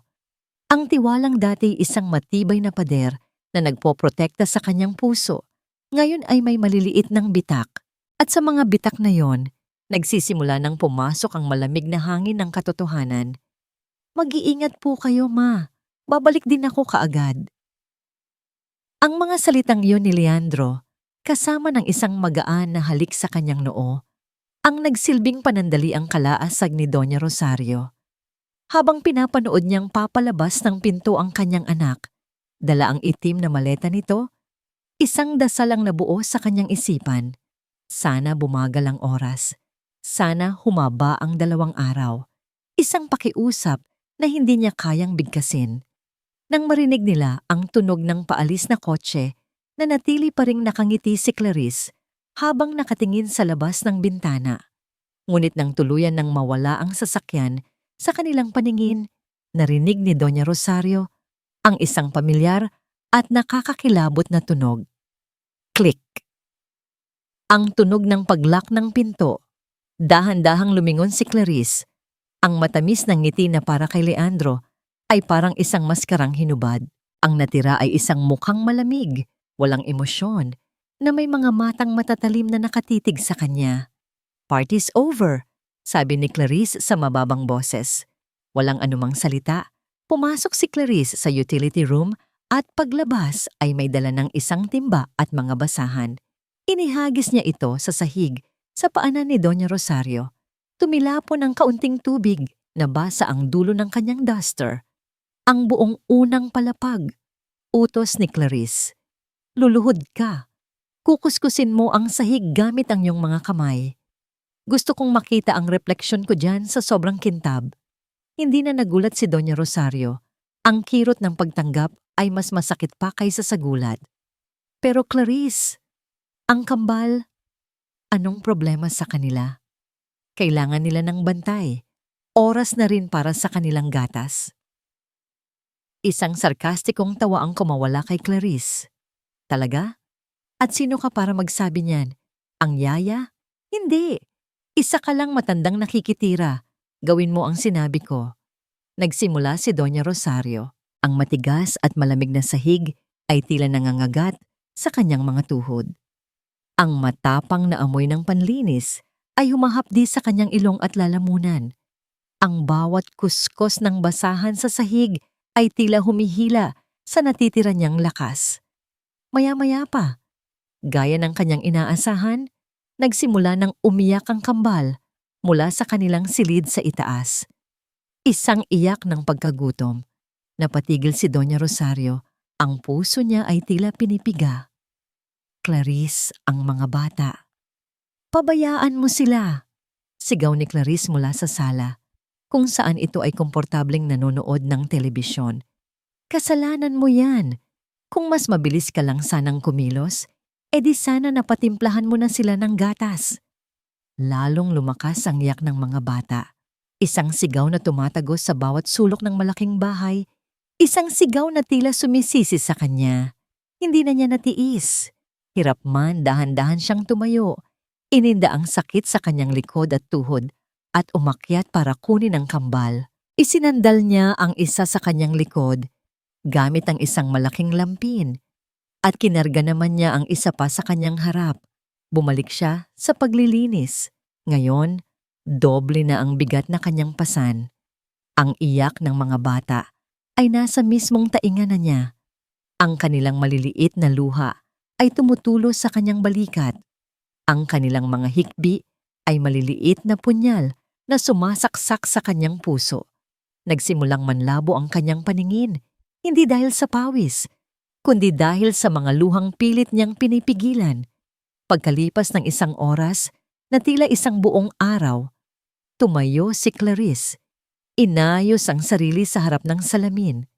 Ang tiwalang dati isang matibay na pader na nagpoprotekta sa kanyang puso, ngayon ay may maliliit ng bitak. At sa mga bitak na yon, Nagsisimula nang pumasok ang malamig na hangin ng katotohanan. Mag-iingat po kayo, ma. Babalik din ako kaagad. Ang mga salitang yun ni Leandro, kasama ng isang magaan na halik sa kanyang noo, ang nagsilbing panandaliang kalaasag ni Doña Rosario. Habang pinapanood niyang papalabas ng pinto ang kanyang anak, dala ang itim na maleta nito, isang dasal ang nabuo sa kanyang isipan. Sana bumagal ang oras. Sana humaba ang 2 araw. Isang pakiusap na hindi niya kayang bigkasin. Nang marinig nila ang tunog ng paalis na kotse, nanatili pa ring nakangiti si Clarice habang nakatingin sa labas ng bintana. Ngunit nang tuluyan nang mawala ang sasakyan sa kanilang paningin, narinig ni Doña Rosario ang isang pamilyar at nakakakilabot na tunog. Click! Ang tunog ng paglock ng pinto. Dahan-dahang lumingon si Clarice. Ang matamis ng ngiti na para kay Leandro ay parang isang maskarang hinubad. Ang natira ay isang mukhang malamig, walang emosyon, na may mga matang matatalim na nakatitig sa kanya. "Party's over," sabi ni Clarice sa mababang boses. Walang anumang salita. Pumasok si Clarice sa utility room at paglabas ay may dala ng isang timba at mga basahan. Inihagis niya ito sa sahig sa paanan ni Doña Rosario. Tumilapon ng kaunting tubig, nabasa ang dulo ng kanyang duster. Ang buong unang palapag. Utos ni Clarice. "Luluhod ka. Kukuskusin mo ang sahig gamit ang iyong mga kamay. Gusto kong makita ang refleksyon ko dyan sa sobrang kintab." Hindi na nagulat si Doña Rosario. Ang kirot ng pagtanggap ay mas masakit pa kaysa sa gulat. "Pero Clarice, ang kambal, anong problema sa kanila? Kailangan nila ng bantay. Oras na rin para sa kanilang gatas." Isang sarkastikong tawa ang kumawala kay Clarice. "Talaga? At sino ka para magsabi niyan? Ang yaya? Hindi. Isa ka lang matandang nakikitira. Gawin mo ang sinabi ko." Nagsimula si Doña Rosario. Ang matigas at malamig na sahig ay tila nangangagat sa kanyang mga tuhod. Ang matapang na amoy ng panlinis ay humahapdi sa kanyang ilong at lalamunan. Ang bawat kuskos ng basahan sa sahig ay tila humihila sa natitira niyang lakas. Maya-maya pa, gaya ng kanyang inaasahan, nagsimula ng umiyak ang kambal mula sa kanilang silid sa itaas. Isang iyak ng pagkagutom. Napatigil si Doña Rosario. Ang puso niya ay tila pinipiga. "Clarice, ang mga bata. Pabayaan mo sila," sigaw ni Clarice mula sa sala, kung saan ito ay komportableng nanonood ng telebisyon. "Kasalanan mo yan. Kung mas mabilis ka lang sanang kumilos, edi sana napatimplahan mo na sila ng gatas." Lalong lumakas ang iyak ng mga bata. Isang sigaw na tumatagos sa bawat sulok ng malaking bahay. Isang sigaw na tila sumisisi sa kanya. Hindi na niya natiis. Hirap man, dahan-dahan siyang tumayo. Ininda ang sakit sa kanyang likod at tuhod at umakyat para kunin ang kambal. Isinandal niya ang isa sa kanyang likod gamit ang isang malaking lampin at kinarga naman niya ang isa pa sa kanyang harap. Bumalik siya sa paglilinis. Ngayon, doble na ang bigat na kanyang pasan. Ang iyak ng mga bata ay nasa mismong tainga na niya. Ang kanilang maliliit na luha ay tumutulo sa kanyang balikat. Ang kanilang mga hikbi ay maliliit na punyal na sumasaksak sa kanyang puso. Nagsimulang manlabo ang kanyang paningin, hindi dahil sa pawis, kundi dahil sa mga luhang pilit niyang pinipigilan. Pagkalipas ng isang oras, na tila isang buong araw, tumayo si Clarice. Inayos ang sarili sa harap ng salamin.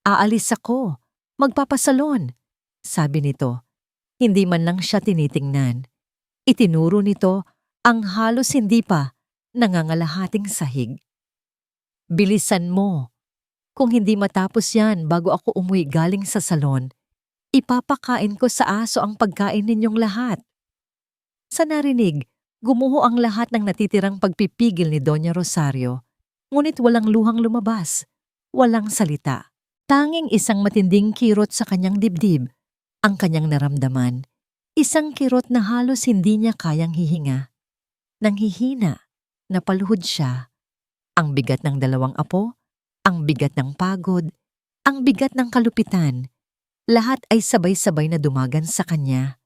"Aalis ako. Magpapasalon," sabi nito. Hindi man lang siya tinitingnan. Itinuro nito ang halos hindi pa nangangalahating sahig. "Bilisan mo. Kung hindi matapos yan bago ako umuwi galing sa salon, ipapakain ko sa aso ang pagkain ninyong lahat." Sa narinig, gumuho ang lahat ng natitirang pagpipigil ni Doña Rosario. Ngunit walang luhang lumabas. Walang salita. Tanging isang matinding kirot sa kanyang dibdib ang kanyang naramdaman. Isang kirot na halos hindi niya kayang hihinga. Nanghihina, napaluhod siya. Ang bigat ng dalawang apo, ang bigat ng pagod, ang bigat ng kalupitan, lahat ay sabay-sabay na dumagan sa kanya.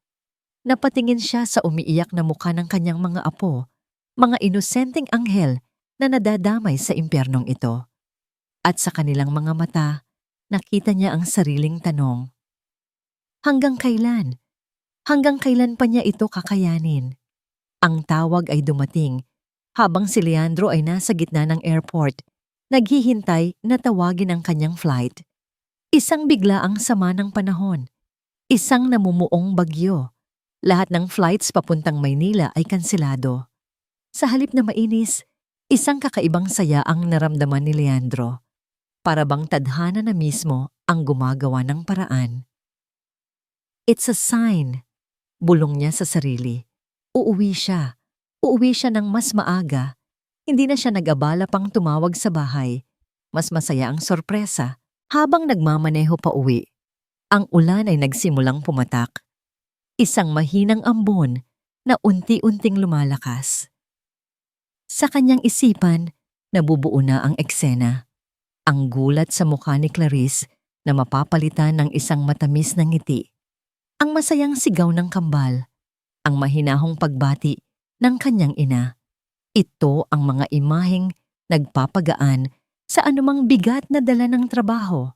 Napatingin siya sa umiiyak na mukha ng kanyang mga apo, mga inosenteng anghel na nadadamay sa impyernong ito. At sa kanilang mga mata, nakita niya ang sariling tanong. Hanggang kailan? Hanggang kailan pa niya ito kakayanin? Ang tawag ay dumating habang si Leandro ay nasa gitna ng airport, naghihintay na tawagin ang kanyang flight. Isang biglaang sama ng panahon, isang namumuong bagyo. Lahat ng flights papuntang Maynila ay kanselado. Sa halip na mainis, isang kakaibang saya ang naramdaman ni Leandro. Para bang tadhana na mismo ang gumagawa ng paraan. It's a sign, bulong niya sa sarili. Uuwi siya. Uuwi siya ng mas maaga. Hindi na siya nag-abala pang tumawag sa bahay. Mas masaya ang sorpresa habang nagmamaneho pa uwi. Ang ulan ay nagsimulang pumatak. Isang mahinang ambon na unti-unting lumalakas. Sa kanyang isipan, nabubuo na ang eksena. Ang gulat sa mukha ni Clarice na mapapalitan ng isang matamis na ngiti. Ang masayang sigaw ng kambal. Ang mahinahong pagbati ng kanyang ina. Ito ang mga imaheng nagpapagaan sa anumang bigat na dala ng trabaho.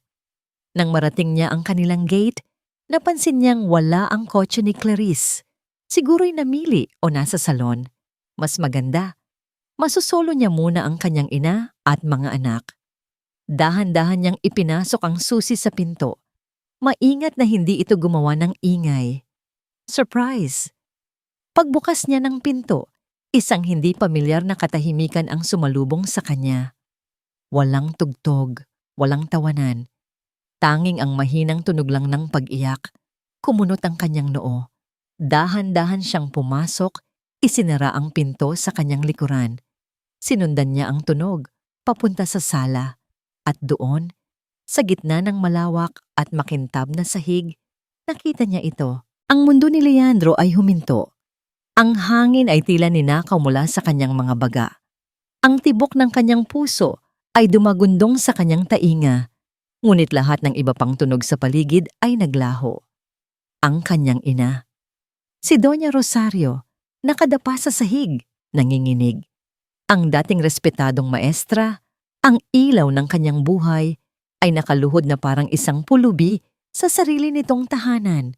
Nang marating niya ang kanilang gate, napansin niyang wala ang kotse ni Clarice. Siguro'y namili o nasa salon. Mas maganda. Masusolo niya muna ang kanyang ina at mga anak. Dahan-dahan niyang ipinasok ang susi sa pinto. Maingat na hindi ito gumawa ng ingay. Surprise! Pagbukas niya ng pinto, isang hindi pamilyar na katahimikan ang sumalubong sa kanya. Walang tugtog, walang tawanan. Tanging ang mahinang tunog lang ng pag-iyak. Kumunot ang kanyang noo. Dahan-dahan siyang pumasok, isinara ang pinto sa kanyang likuran. Sinundan niya ang tunog, papunta sa sala. At doon, sa gitna ng malawak at makintab na sahig, nakita niya ito. Ang mundo ni Leandro ay huminto. Ang hangin ay tila ninakaw mula sa kanyang mga baga. Ang tibok ng kanyang puso ay dumagundong sa kanyang tainga. Ngunit lahat ng iba pang tunog sa paligid ay naglaho. Ang kanyang ina. Si Doña Rosario, nakadapa sa sahig, nanginginig. Ang dating respetadong maestra, ang ilaw ng kanyang buhay, ay nakaluhod na parang isang pulubi sa sarili nitong tahanan.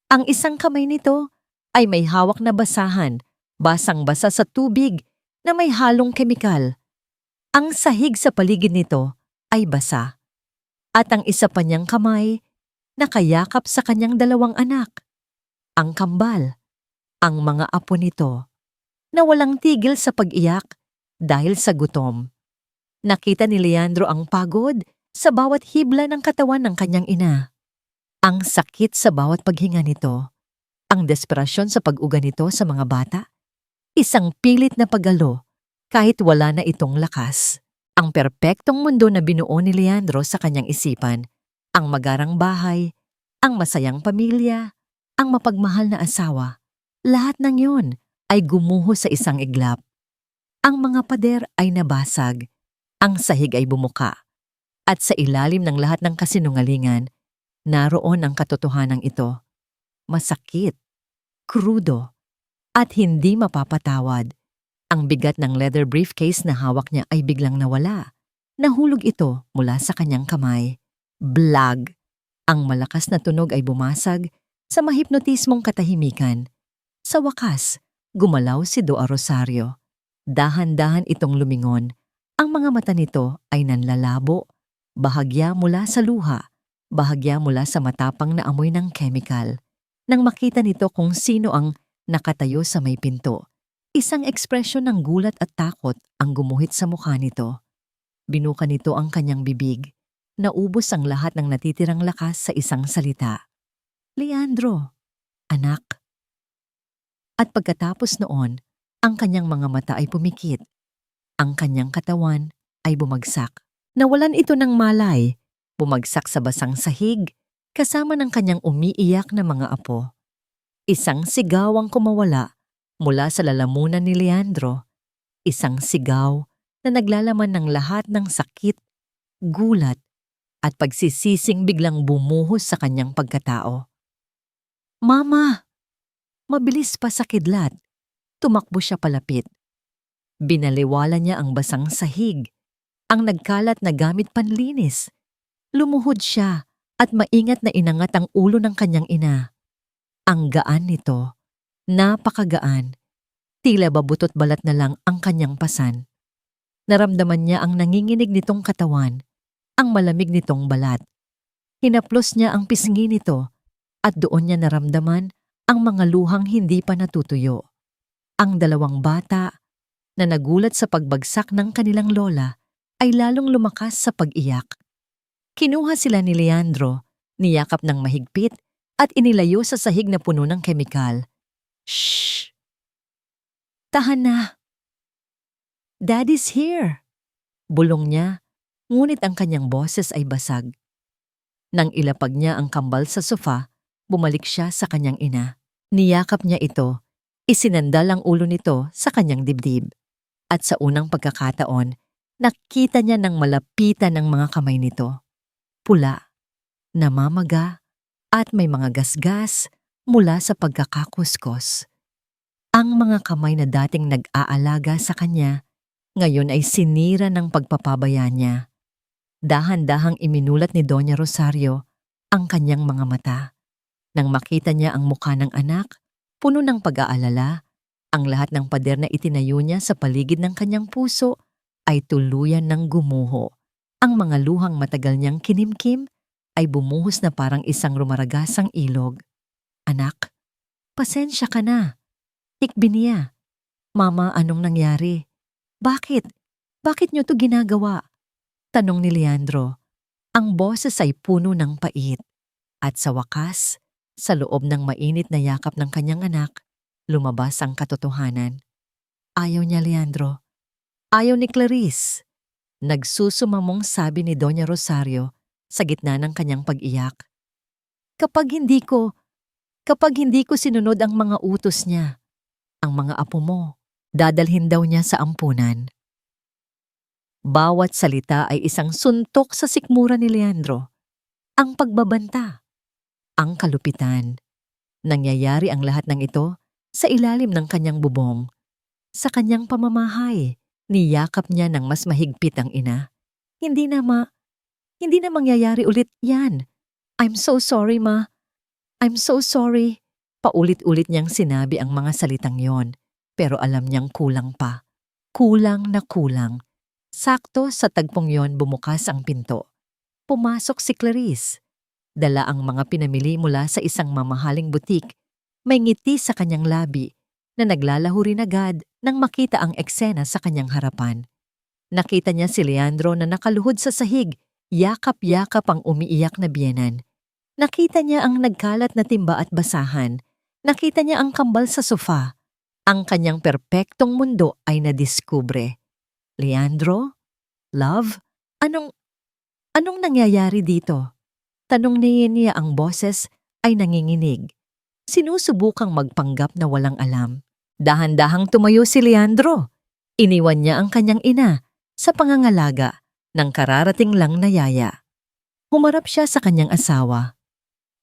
Ang isang kamay nito ay may hawak na basahan, basang-basa sa tubig na may halong kemikal. Ang sahig sa paligid nito ay basa. At ang isa pa niyang kamay, nakayakap sa kanyang dalawang anak. Ang kambal, ang mga apo nito, na walang tigil sa pag-iyak dahil sa gutom. Nakita ni Leandro ang pagod sa bawat hibla ng katawan ng kanyang ina. Ang sakit sa bawat paghinga nito. Ang desperasyon sa pag-uga nito sa mga bata. Isang pilit na paggalo kahit wala na itong lakas. Ang perpektong mundo na binuo ni Leandro sa kanyang isipan. Ang magarang bahay, ang masayang pamilya, ang mapagmahal na asawa. Lahat ng yon ay gumuho sa isang iglap. Ang mga pader ay nabasag. Ang sahig ay bumuka. At sa ilalim ng lahat ng kasinungalingan, naroon ang katotohanan ito. Masakit, krudo, at hindi mapapatawad. Ang bigat ng leather briefcase na hawak niya ay biglang nawala. Nahulog ito mula sa kanyang kamay. Blag! Ang malakas na tunog ay bumasag sa mahipnotismong katahimikan. Sa wakas, gumalaw si Doa Rosario. Dahan-dahan itong lumingon. Ang mga mata nito ay nanlalabo, bahagya mula sa luha, bahagya mula sa matapang na amoy ng chemical. Nang makita nito kung sino ang nakatayo sa may pinto, isang ekspresyon ng gulat at takot ang gumuhit sa mukha nito. Binuka nito ang kanyang bibig. Naubos ang lahat ng natitirang lakas sa isang salita. Leandro, anak. At pagkatapos noon, ang kanyang mga mata ay pumikit. Ang kanyang katawan ay bumagsak. Nawalan ito ng malay, bumagsak sa basang sahig, kasama ng kanyang umiiyak na mga apo. Isang sigaw ang kumawala Mula sa lalamunan ni Leandro, isang sigaw na naglalaman ng lahat ng sakit, gulat, at pagsisising biglang bumuhos sa kanyang pagkatao. "Mama!" Mabilis pa sa kidlat, tumakbo siya palapit. Binaliwala niya ang basang sahig, ang nagkalat na gamit panlinis. Lumuhod siya at maingat na inangat ang ulo ng kanyang ina. Ang gaan nito, napakagaan, tila babutot balat na lang ang kanyang pasan. Naramdaman niya ang nanginginig nitong katawan, ang malamig nitong balat. Hinaplos niya ang pisngi nito at doon niya naramdaman ang mga luhang hindi pa natutuyo. Ang dalawang bata na nagulat sa pagbagsak ng kanilang lola ay lalong lumakas sa pag-iyak. Kinuha sila ni Leandro, niyakap ng mahigpit at inilayo sa sahig na puno ng kemikal. "Shh! Tahan na! Daddy's here!" Bulong niya, ngunit ang kanyang boses ay basag. Nang ilapag niya ang kambal sa sofa, bumalik siya sa kanyang ina. Niyakap niya ito, isinandal ang ulo nito sa kanyang dibdib. At sa unang pagkakataon, nakita niya ng malapitan ng mga kamay nito. Pula, namamaga, at may mga gasgas mula sa pagkakakuskos. Ang mga kamay na dating nag-aalaga sa kanya, ngayon ay sinira ng pagpapabaya niya. Dahan-dahang iminulat ni Doña Rosario ang kanyang mga mata. Nang makita niya ang mukha ng anak, puno ng pag-aalala, ang lahat ng pader na itinayo niya sa paligid ng kanyang puso ay tuluyan ng gumuho. Ang mga luhang matagal niyang kinimkim ay bumuhos na parang isang rumaragasang ilog. "Anak, pasensya ka na. Ikbiniya. Mama, anong nangyari? Bakit? Bakit niyo to ginagawa?" Tanong ni Leandro. Ang boses ay puno ng pait. At sa wakas, sa loob ng mainit na yakap ng kanyang anak, lumabas ang katotohanan. Ayaw niya, Leandro. Ayaw ni Clarice. Nagsusumamong sabi ni Doña Rosario sa gitna ng kanyang pag-iyak. Kapag hindi ko sinunod ang mga utos niya, ang mga apo mo, dadalhin daw niya sa ampunan. Bawat salita ay isang suntok sa sikmura ni Leandro. Ang pagbabanta, ang kalupitan. Nangyayari ang lahat ng ito sa ilalim ng kanyang bubong. Sa kanyang pamamahay, niyakap niya ng mas mahigpit ang ina. Hindi na mangyayari ulit yan. I'm so sorry, Ma. I'm so sorry. Paulit-ulit niyang sinabi ang mga salitang yon, pero alam niyang kulang pa. Kulang na kulang. Sakto sa tagpong yon bumukas ang pinto. Pumasok si Clarice. Dala ang mga pinamili mula sa isang mamahaling butik. May ngiti sa kanyang labi na naglalaho rin agad nang makita ang eksena sa kanyang harapan. Nakita niya si Leandro na nakaluhod sa sahig, yakap-yakap ang umiiyak na biyenan. Nakita niya ang nagkalat na timba at basahan. Nakita niya ang kambal sa sofa. Ang kanyang perpektong mundo ay nadiskubre. Leandro? Love? Anong nangyayari dito? Tanong niya ang boses ay nanginginig. Sinusubukang magpanggap na walang alam. Dahan-dahang tumayo si Leandro. Iniwan niya ang kanyang ina sa pangangalaga ng kararating lang na yaya. Humarap siya sa kanyang asawa.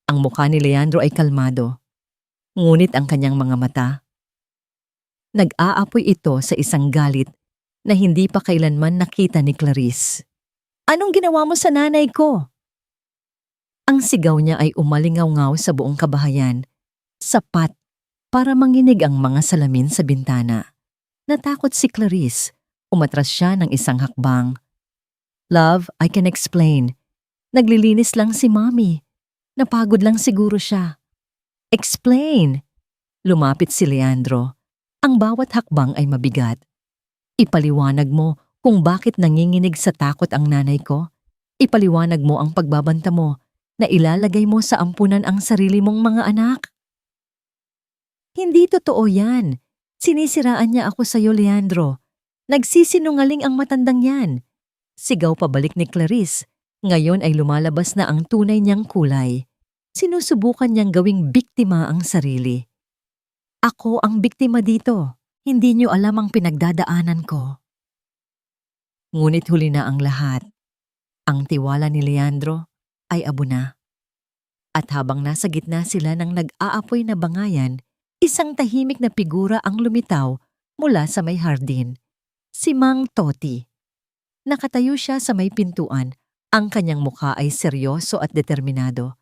Ang mukha ni Leandro ay kalmado. Ngunit ang kanyang mga mata, nag-aapoy ito sa isang galit na hindi pa kailanman nakita ni Clarice. "Anong ginawa mo sa nanay ko?" Ang sigaw niya ay umalingaw-ngaw sa buong kabahayan, sapat para manginig ang mga salamin sa bintana. Natakot si Clarice, umatras siya ng isang hakbang. "Love, I can explain. Naglilinis lang si Mommy. Napagod lang siguro siya." "Explain!" Lumapit si Leandro. Ang bawat hakbang ay mabigat. "Ipaliwanag mo kung bakit nanginginig sa takot ang nanay ko. Ipaliwanag mo ang pagbabanta mo na ilalagay mo sa ampunan ang sarili mong mga anak." "Hindi totoo yan. Sinisiraan niya ako sa iyo, Leandro. Nagsisinungaling ang matandang yan." Sigaw pabalik ni Clarice. Ngayon ay lumalabas na ang tunay niyang kulay. Sinusubukan niyang gawing biktima ang sarili. Ako ang biktima dito. Hindi niyo alam ang pinagdadaanan ko. Ngunit huli na ang lahat. Ang tiwala ni Leandro ay abo na. At habang nasa gitna sila ng nag-aapoy na bangayan, isang tahimik na figura ang lumitaw mula sa may hardin. Si Mang Toti. Nakatayo siya sa may pintuan. Ang kanyang mukha ay seryoso at determinado.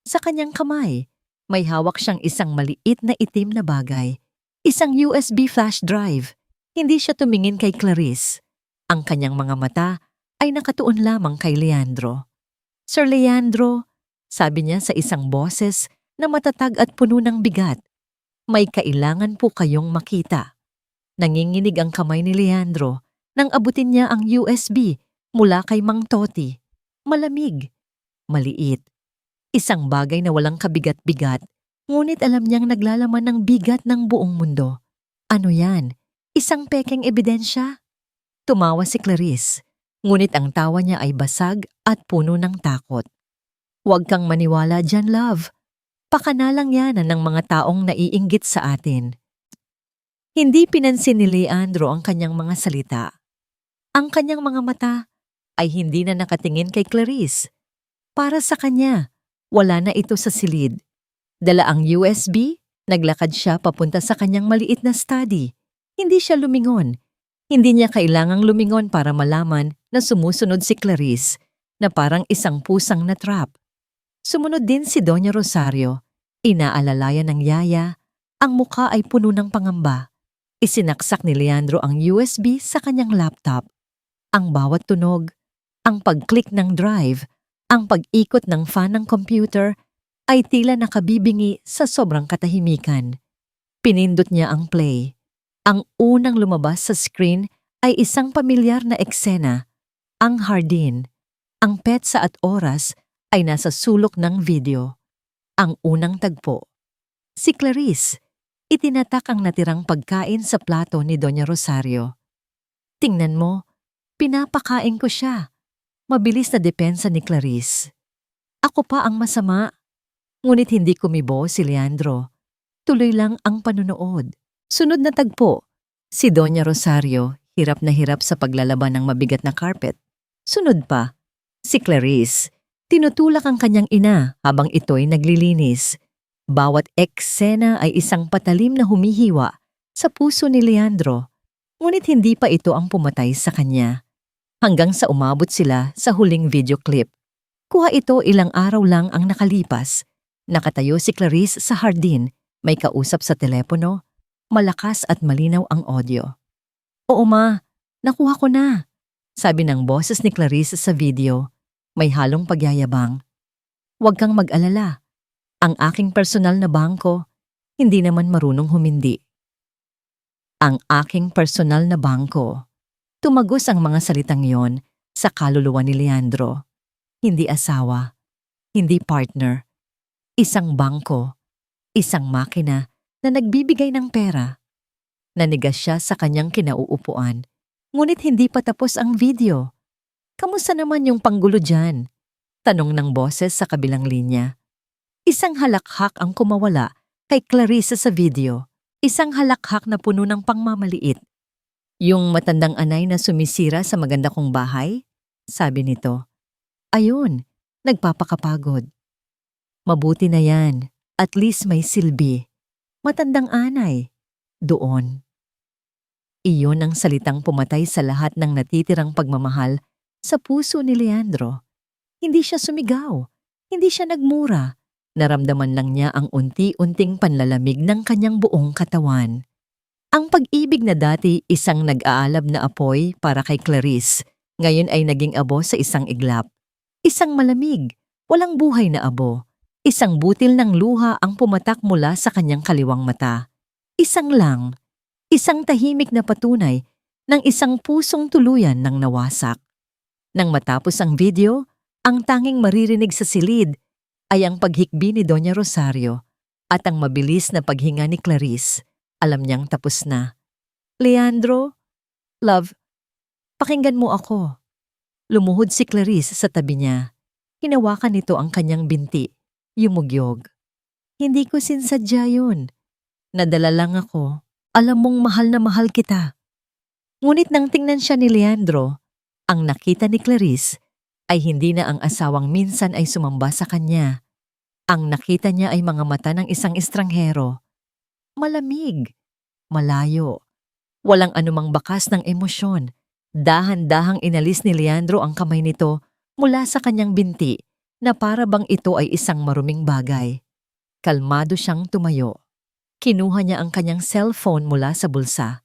Sa kanyang kamay, may hawak siyang isang maliit na itim na bagay. Isang USB flash drive. Hindi siya tumingin kay Clarice. Ang kanyang mga mata ay nakatuon lamang kay Leandro. Sir Leandro, sabi niya sa isang boses na matatag at puno ng bigat, may kailangan po kayong makita. Nanginginig ang kamay ni Leandro nang abutin niya ang USB mula kay Mang Toti. Malamig, maliit. Isang bagay na walang kabigat-bigat, ngunit alam niyang naglalaman ng bigat ng buong mundo. Ano yan? Isang pekeng ebidensya? Tumawa si Clarice, ngunit ang tawa niya ay basag at puno ng takot. Huwag kang maniwala dyan, love. Pakanalang yan ng mga taong naiinggit sa atin. Hindi pinansin ni Leandro ang kanyang mga salita. Ang kanyang mga mata ay hindi na nakatingin kay Clarice. Para sa kanya, wala na ito sa silid. Dala ang USB, naglakad siya papunta sa kanyang maliit na study. Hindi siya lumingon. Hindi niya kailangang lumingon para malaman na sumusunod si Clarice na parang isang pusang na trap. Sumunod din si Doña Rosario. Inaalalayan ng yaya, ang mukha ay puno ng pangamba. Isinaksak ni Leandro ang USB sa kanyang laptop. Ang bawat tunog, ang pag-click ng drive, ang pag-ikot ng fan ng computer ay tila nakabibingi sa sobrang katahimikan. Pinindot niya ang play. Ang unang lumabas sa screen ay isang pamilyar na eksena. Ang hardin, ang petsa at oras ay nasa sulok ng video. Ang unang tagpo. Si Clarice, itinatak ang natirang pagkain sa plato ni Doña Rosario. Tingnan mo, pinapakain ko siya. Mabilis na depensa ni Clarice. Ako pa ang masama. Ngunit hindi kumibo si Leandro. Tuloy lang ang panunood. Sunod na tagpo, si Doña Rosario hirap na hirap sa paglalaban ng mabigat na carpet. Sunod pa, si Clarice, tinutulak ang kanyang ina habang ito'y naglilinis. Bawat eksena ay isang patalim na humihiwa sa puso ni Leandro, ngunit hindi pa ito ang pumatay sa kanya. Hanggang sa umabot sila sa huling video clip. Kuha ito ilang araw lang ang nakalipas. Nakatayo si Clarice sa hardin, may kausap sa telepono, malakas at malinaw ang audio. Oo ma, nakuha ko na, sabi ng boses ni Clarice sa video. May halong pagyayabang. Huwag kang mag-alala. Ang aking personal na bangko, hindi naman marunong humindi. Ang aking personal na bangko. Tumagos ang mga salitang yon sa kaluluwa ni Leandro. Hindi asawa, hindi partner. Isang bangko, isang makina na nagbibigay ng pera. Nanigas siya sa kanyang kinauupuan, ngunit hindi pa tapos ang video. Kamusta naman yung panggulo dyan? Tanong ng boses sa kabilang linya. Isang halakhak ang kumawala kay Clarissa sa video. Isang halakhak na puno ng pangmamaliit. Yung matandang anay na sumisira sa maganda kong bahay? Sabi nito. Ayun, nagpapakapagod. Mabuti na yan, at least may silbi. Matandang anay. Doon. Iyon ang salitang pumatay sa lahat ng natitirang pagmamahal sa puso ni Leandro. Hindi siya sumigaw, hindi siya nagmura. Naramdaman lang niya ang unti-unting panlalamig ng kanyang buong katawan. Ang pag-ibig na dati isang nag-aalab na apoy para kay Clarice, ngayon ay naging abo sa isang iglap. Isang malamig, walang buhay na abo. Isang butil ng luha ang pumatak mula sa kanyang kaliwang mata. Isang lang, isang tahimik na patunay ng isang pusong tuluyan ng nawasak. Nang matapos ang video, ang tanging maririnig sa silid ay ang paghikbi ni Doña Rosario at ang mabilis na paghinga ni Clarice. Alam niyang tapos na. Leandro, love, pakinggan mo ako. Lumuhod si Clarice sa tabi niya. Hinawakan nito ang kanyang binti, yumugyog. Hindi ko sinsadya yun. Nadala lang ako. Alam mong mahal na mahal kita. Ngunit nang tingnan siya ni Leandro, ang nakita ni Clarice ay hindi na ang asawang minsan ay sumamba sa kanya. Ang nakita niya ay mga mata ng isang estranghero. Malamig, malayo, walang anumang bakas ng emosyon. Dahan-dahang inalis ni Leandro ang kamay nito mula sa kanyang binti na para bang ito ay isang maruming bagay. Kalmado siyang tumayo. Kinuha niya ang kanyang cellphone mula sa bulsa.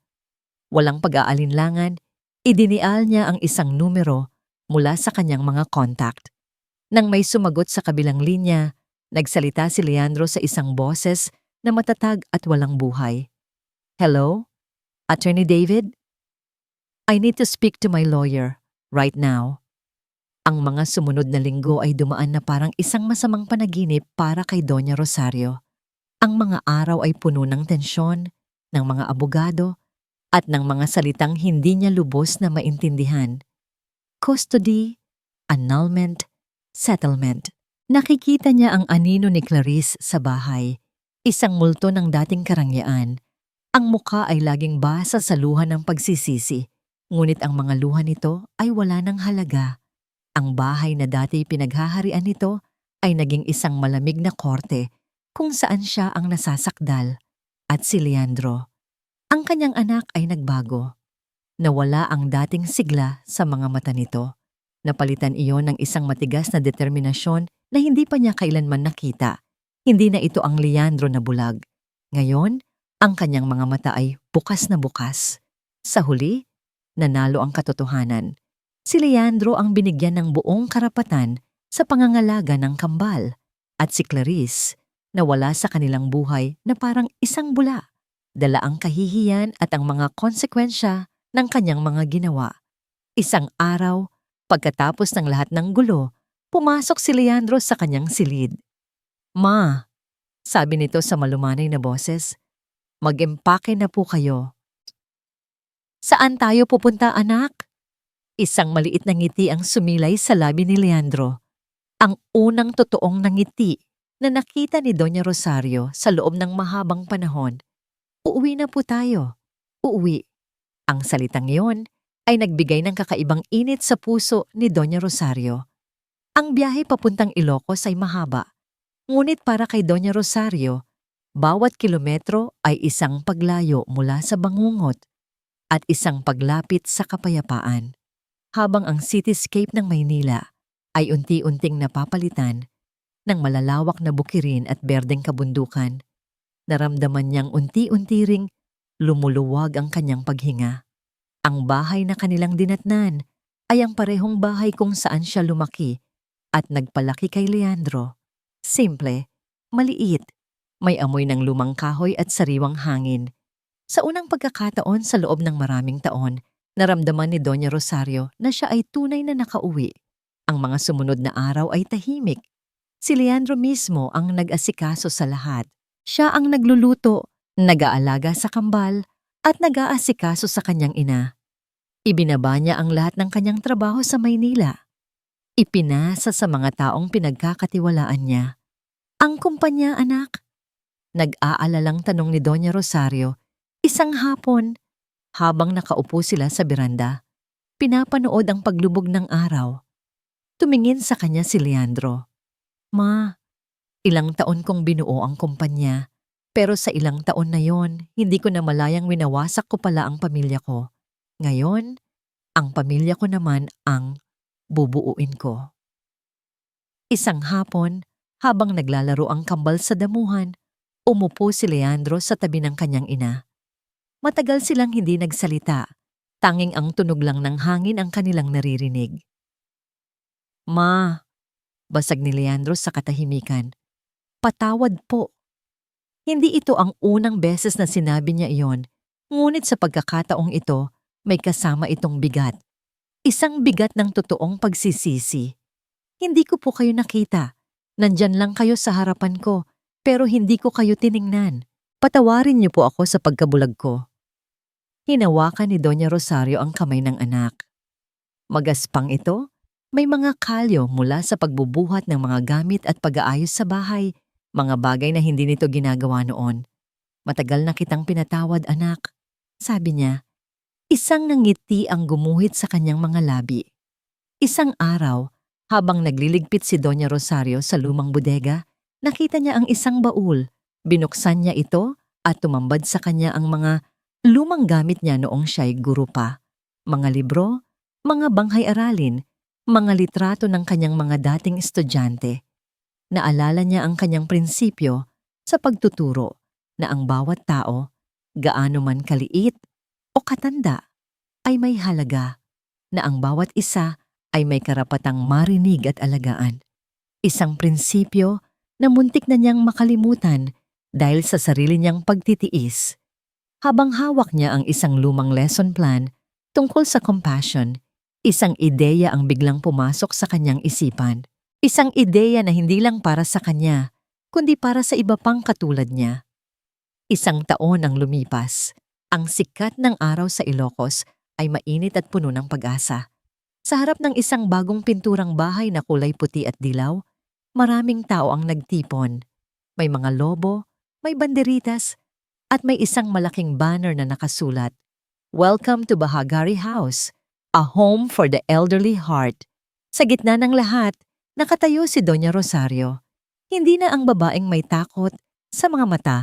Walang pag-aalinlangan, idinial niya ang isang numero mula sa kanyang mga contact. Nang may sumagot sa kabilang linya, nagsalita si Leandro sa isang boses na matatag at walang buhay. Hello? Attorney David? I need to speak to my lawyer right now. Ang mga sumunod na linggo ay dumaan na parang isang masamang panaginip para kay Doña Rosario. Ang mga araw ay puno ng tensyon, ng mga abogado, at ng mga salitang hindi niya lubos na maintindihan. Custody, annulment, settlement. Nakikita niya ang anino ni Clarice sa bahay, isang multo ng dating karangyaan. Ang muka ay laging basa sa luha ng pagsisisi, ngunit ang mga luha nito ay wala ng halaga. Ang bahay na dati pinaghaharian nito ay naging isang malamig na korte kung saan siya ang nasasakdal. At si Leandro, ang kanyang anak ay nagbago. Nawala ang dating sigla sa mga mata nito. Napalitan iyon ng isang matigas na determinasyon na hindi pa niya kailanman nakita. Hindi na ito ang Leandro na bulag. Ngayon, ang kanyang mga mata ay bukas na bukas. Sa huli, nanalo ang katotohanan. Si Leandro ang binigyan ng buong karapatan sa pangangalaga ng kambal. At si Clarice, nawala sa kanilang buhay na parang isang bula. Dala ang kahihiyan at ang mga konsekwensya ng kanyang mga ginawa. Isang araw, pagkatapos ng lahat ng gulo, pumasok si Leandro sa kanyang silid. Ma, sabi nito sa malumanay na boses, mag-empake na po kayo. Saan tayo pupunta, anak? Isang maliit na ngiti ang sumilay sa labi ni Leandro. Ang unang totoong nangiti na nakita ni Doña Rosario sa loob ng mahabang panahon. Uuwi na po tayo. Uuwi. Ang salitang iyon ay nagbigay ng kakaibang init sa puso ni Doña Rosario. Ang biyahe papuntang Ilocos ay mahaba. Ngunit para kay Doña Rosario, bawat kilometro ay isang paglayo mula sa bangungot at isang paglapit sa kapayapaan. Habang ang cityscape ng Maynila ay unti-unting napapalitan ng malalawak na bukirin at berdeng kabundukan, naramdaman niyang unti-unti ring lumuluwag ang kanyang paghinga. Ang bahay na kanilang dinatnan ay ang parehong bahay kung saan siya lumaki at nagpalaki kay Leandro. Simple, maliit, may amoy ng lumang kahoy at sariwang hangin. Sa unang pagkakataon sa loob ng maraming taon, naramdaman ni Doña Rosario na siya ay tunay na nakauwi. Ang mga sumunod na araw ay tahimik. Si Leandro mismo ang nag-asikaso sa lahat. Siya ang nagluluto, nag-aalaga sa kambal, at nag-aasikaso sa kanyang ina. Ibinaba niya ang lahat ng kanyang trabaho sa Maynila. Ipinasa sa mga taong pinagkakatiwalaan niya. Ang kumpanya, anak? Nag-aalalang tanong ni Doña Rosario, isang hapon, habang nakaupo sila sa beranda. Pinapanood ang paglubog ng araw. Tumingin sa kanya si Leandro. Ma, ilang taon kong binuo ang kumpanya, pero sa ilang taon na yon, hindi ko na malayang winawasak ko pala ang pamilya ko. Ngayon, ang pamilya ko naman ang bubuuin ko. Isang hapon, habang naglalaro ang kambal sa damuhan, umupo si Leandro sa tabi ng kanyang ina. Matagal silang hindi nagsalita, tanging ang tunog lang ng hangin ang kanilang naririnig. Ma, basag ni Leandro sa katahimikan. Patawad po. Hindi ito ang unang beses na sinabi niya iyon, ngunit sa pagkakataong ito, may kasama itong bigat. Isang bigat ng totoong pagsisisi. Hindi ko po kayo nakita. Nandyan lang kayo sa harapan ko, pero hindi ko kayo tiningnan. Patawarin niyo po ako sa pagkabulag ko. Hinawakan ni Doña Rosario ang kamay ng anak. Magaspang ito, may mga kalyo mula sa pagbubuhat ng mga gamit at pag-aayos sa bahay, mga bagay na hindi nito ginagawa noon. Matagal na kitang pinatawad, anak. Sabi niya. Isang nangiti ang gumuhit sa kanyang mga labi. Isang araw, habang nagliligpit si Doña Rosario sa lumang bodega, nakita niya ang isang baul. Binuksan niya ito at tumambad sa kanya ang mga lumang gamit niya noong siya'y guro pa. Mga libro, mga banghay-aralin, mga litrato ng kanyang mga dating estudyante. Naalala niya ang kanyang prinsipyo sa pagtuturo na ang bawat tao, gaano man kaliit o katanda, ay may halaga, na ang bawat isa ay may karapatang marinig at alagaan. Isang prinsipyo na muntik na niyang makalimutan dahil sa sarili niyang pagtitiis. Habang hawak niya ang isang lumang lesson plan tungkol sa compassion, isang ideya ang biglang pumasok sa kanyang isipan. Isang ideya na hindi lang para sa kanya, kundi para sa iba pang katulad niya. Isang taon ang lumipas. Ang sikat ng araw sa Ilocos ay mainit at puno ng pag-asa. Sa harap ng isang bagong pinturang bahay na kulay puti at dilaw, maraming tao ang nagtipon. May mga lobo, may banderitas, at may isang malaking banner na nakasulat, "Welcome to Bahagari House, a home for the elderly heart." Sa gitna ng lahat, nakatayo si Doña Rosario. Hindi na ang babaeng may takot sa mga mata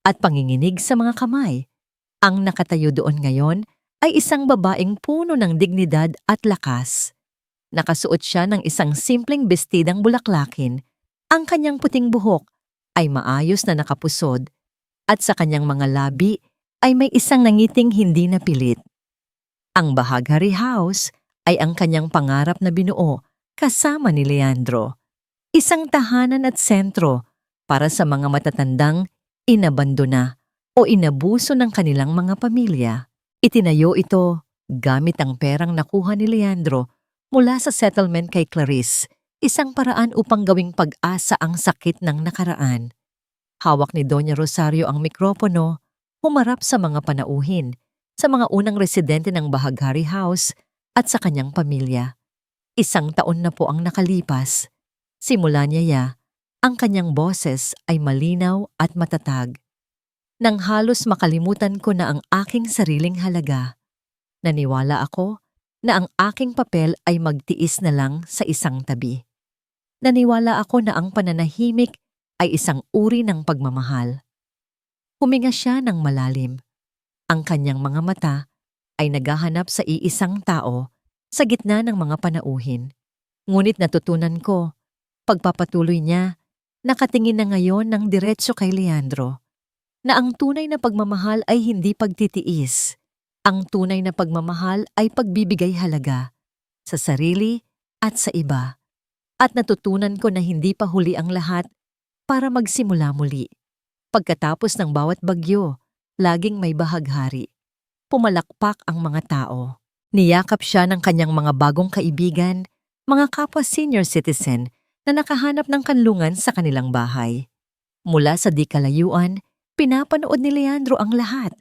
at panginginig sa mga kamay. Ang nakatayo doon ngayon ay isang babaeng puno ng dignidad at lakas. Nakasuot siya ng isang simpleng bestidang bulaklakin. Ang kanyang puting buhok ay maayos na nakapusod at sa kanyang mga labi ay may isang nangiting hindi napilit. Ang Bahagari House ay ang kanyang pangarap na binuo kasama ni Leandro. Isang tahanan at sentro para sa mga matatandang inabandona o inabuso ng kanilang mga pamilya. Itinayo ito gamit ang perang nakuha ni Leandro mula sa settlement kay Clarice, isang paraan upang gawing pag-asa ang sakit ng nakaraan. Hawak ni Doña Rosario ang mikropono, humarap sa mga panauhin, sa mga unang residente ng Bahagari House at sa kanyang pamilya. Isang taon na po ang nakalipas. Simula niya, ang kanyang boses ay malinaw at matatag. Nang halos makalimutan ko na ang aking sariling halaga, naniwala ako na ang aking papel ay magtiis na lang sa isang tabi. Naniwala ako na ang pananahimik ay isang uri ng pagmamahal. Huminga siya ng malalim. Ang kanyang mga mata ay naghahanap sa iisang tao sa gitna ng mga panauhin. Ngunit natutunan ko, pagpapatuloy niya, nakatingin na ngayon ng diretso kay Leandro, na ang tunay na pagmamahal ay hindi pagtitiis. Ang tunay na pagmamahal ay pagbibigay halaga sa sarili at sa iba. At natutunan ko na hindi pa huli ang lahat para magsimula muli. Pagkatapos ng bawat bagyo, laging may bahaghari. Pumalakpak ang mga tao. Niyakap siya ng kanyang mga bagong kaibigan, mga kapwa senior citizen na nakahanap ng kanlungan sa kanilang bahay. Mula sa di kalayuan, pinapanood ni Leandro ang lahat.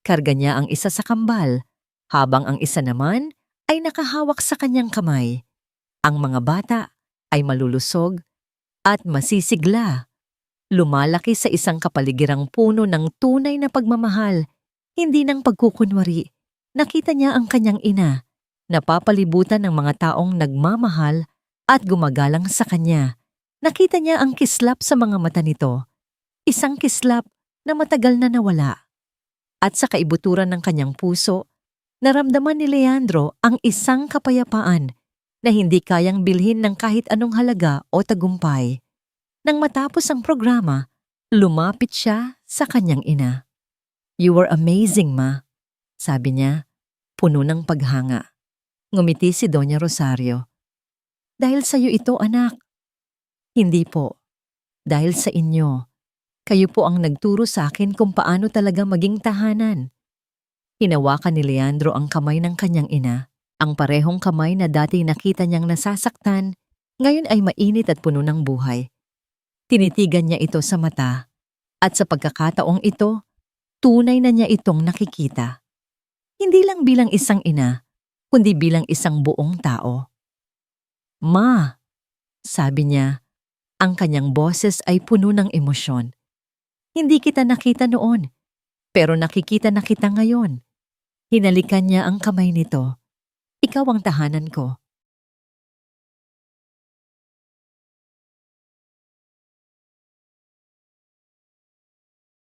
Karga niya ang isa sa kambal, habang ang isa naman ay nakahawak sa kanyang kamay. Ang mga bata ay malulusog at masisigla. Lumalaki sa isang kapaligirang puno ng tunay na pagmamahal, hindi ng pagkukunwari. Nakita niya ang kanyang ina, napapalibutan ng mga taong nagmamahal at gumagalang sa kanya. Nakita niya ang kislap sa mga mata nito, isang kislap na matagal na nawala. At sa kaibuturan ng kanyang puso, naramdaman ni Leandro ang isang kapayapaan na hindi kayang bilhin ng kahit anong halaga o tagumpay. Nang matapos ang programa, lumapit siya sa kanyang ina. "You were amazing, Ma," sabi niya, puno ng paghanga. Ngumiti si Doña Rosario. "Dahil sa iyo ito, anak." "Hindi po. Dahil sa inyo. Kayo po ang nagturo sa akin kung paano talaga maging tahanan." Hinawakan ni Leandro ang kamay ng kanyang ina. Ang parehong kamay na dati nakita niyang nasasaktan, ngayon ay mainit at puno ng buhay. Tinitigan niya ito sa mata, at sa pagkakataong ito, tunay na niya itong nakikita. Hindi lang bilang isang ina, kundi bilang isang buong tao. "Ma," sabi niya, ang kanyang boses ay puno ng emosyon. "Hindi kita nakita noon, Pero nakikita na kita ngayon. Hinalikan niya ang kamay nito. Ikaw ang tahanan ko.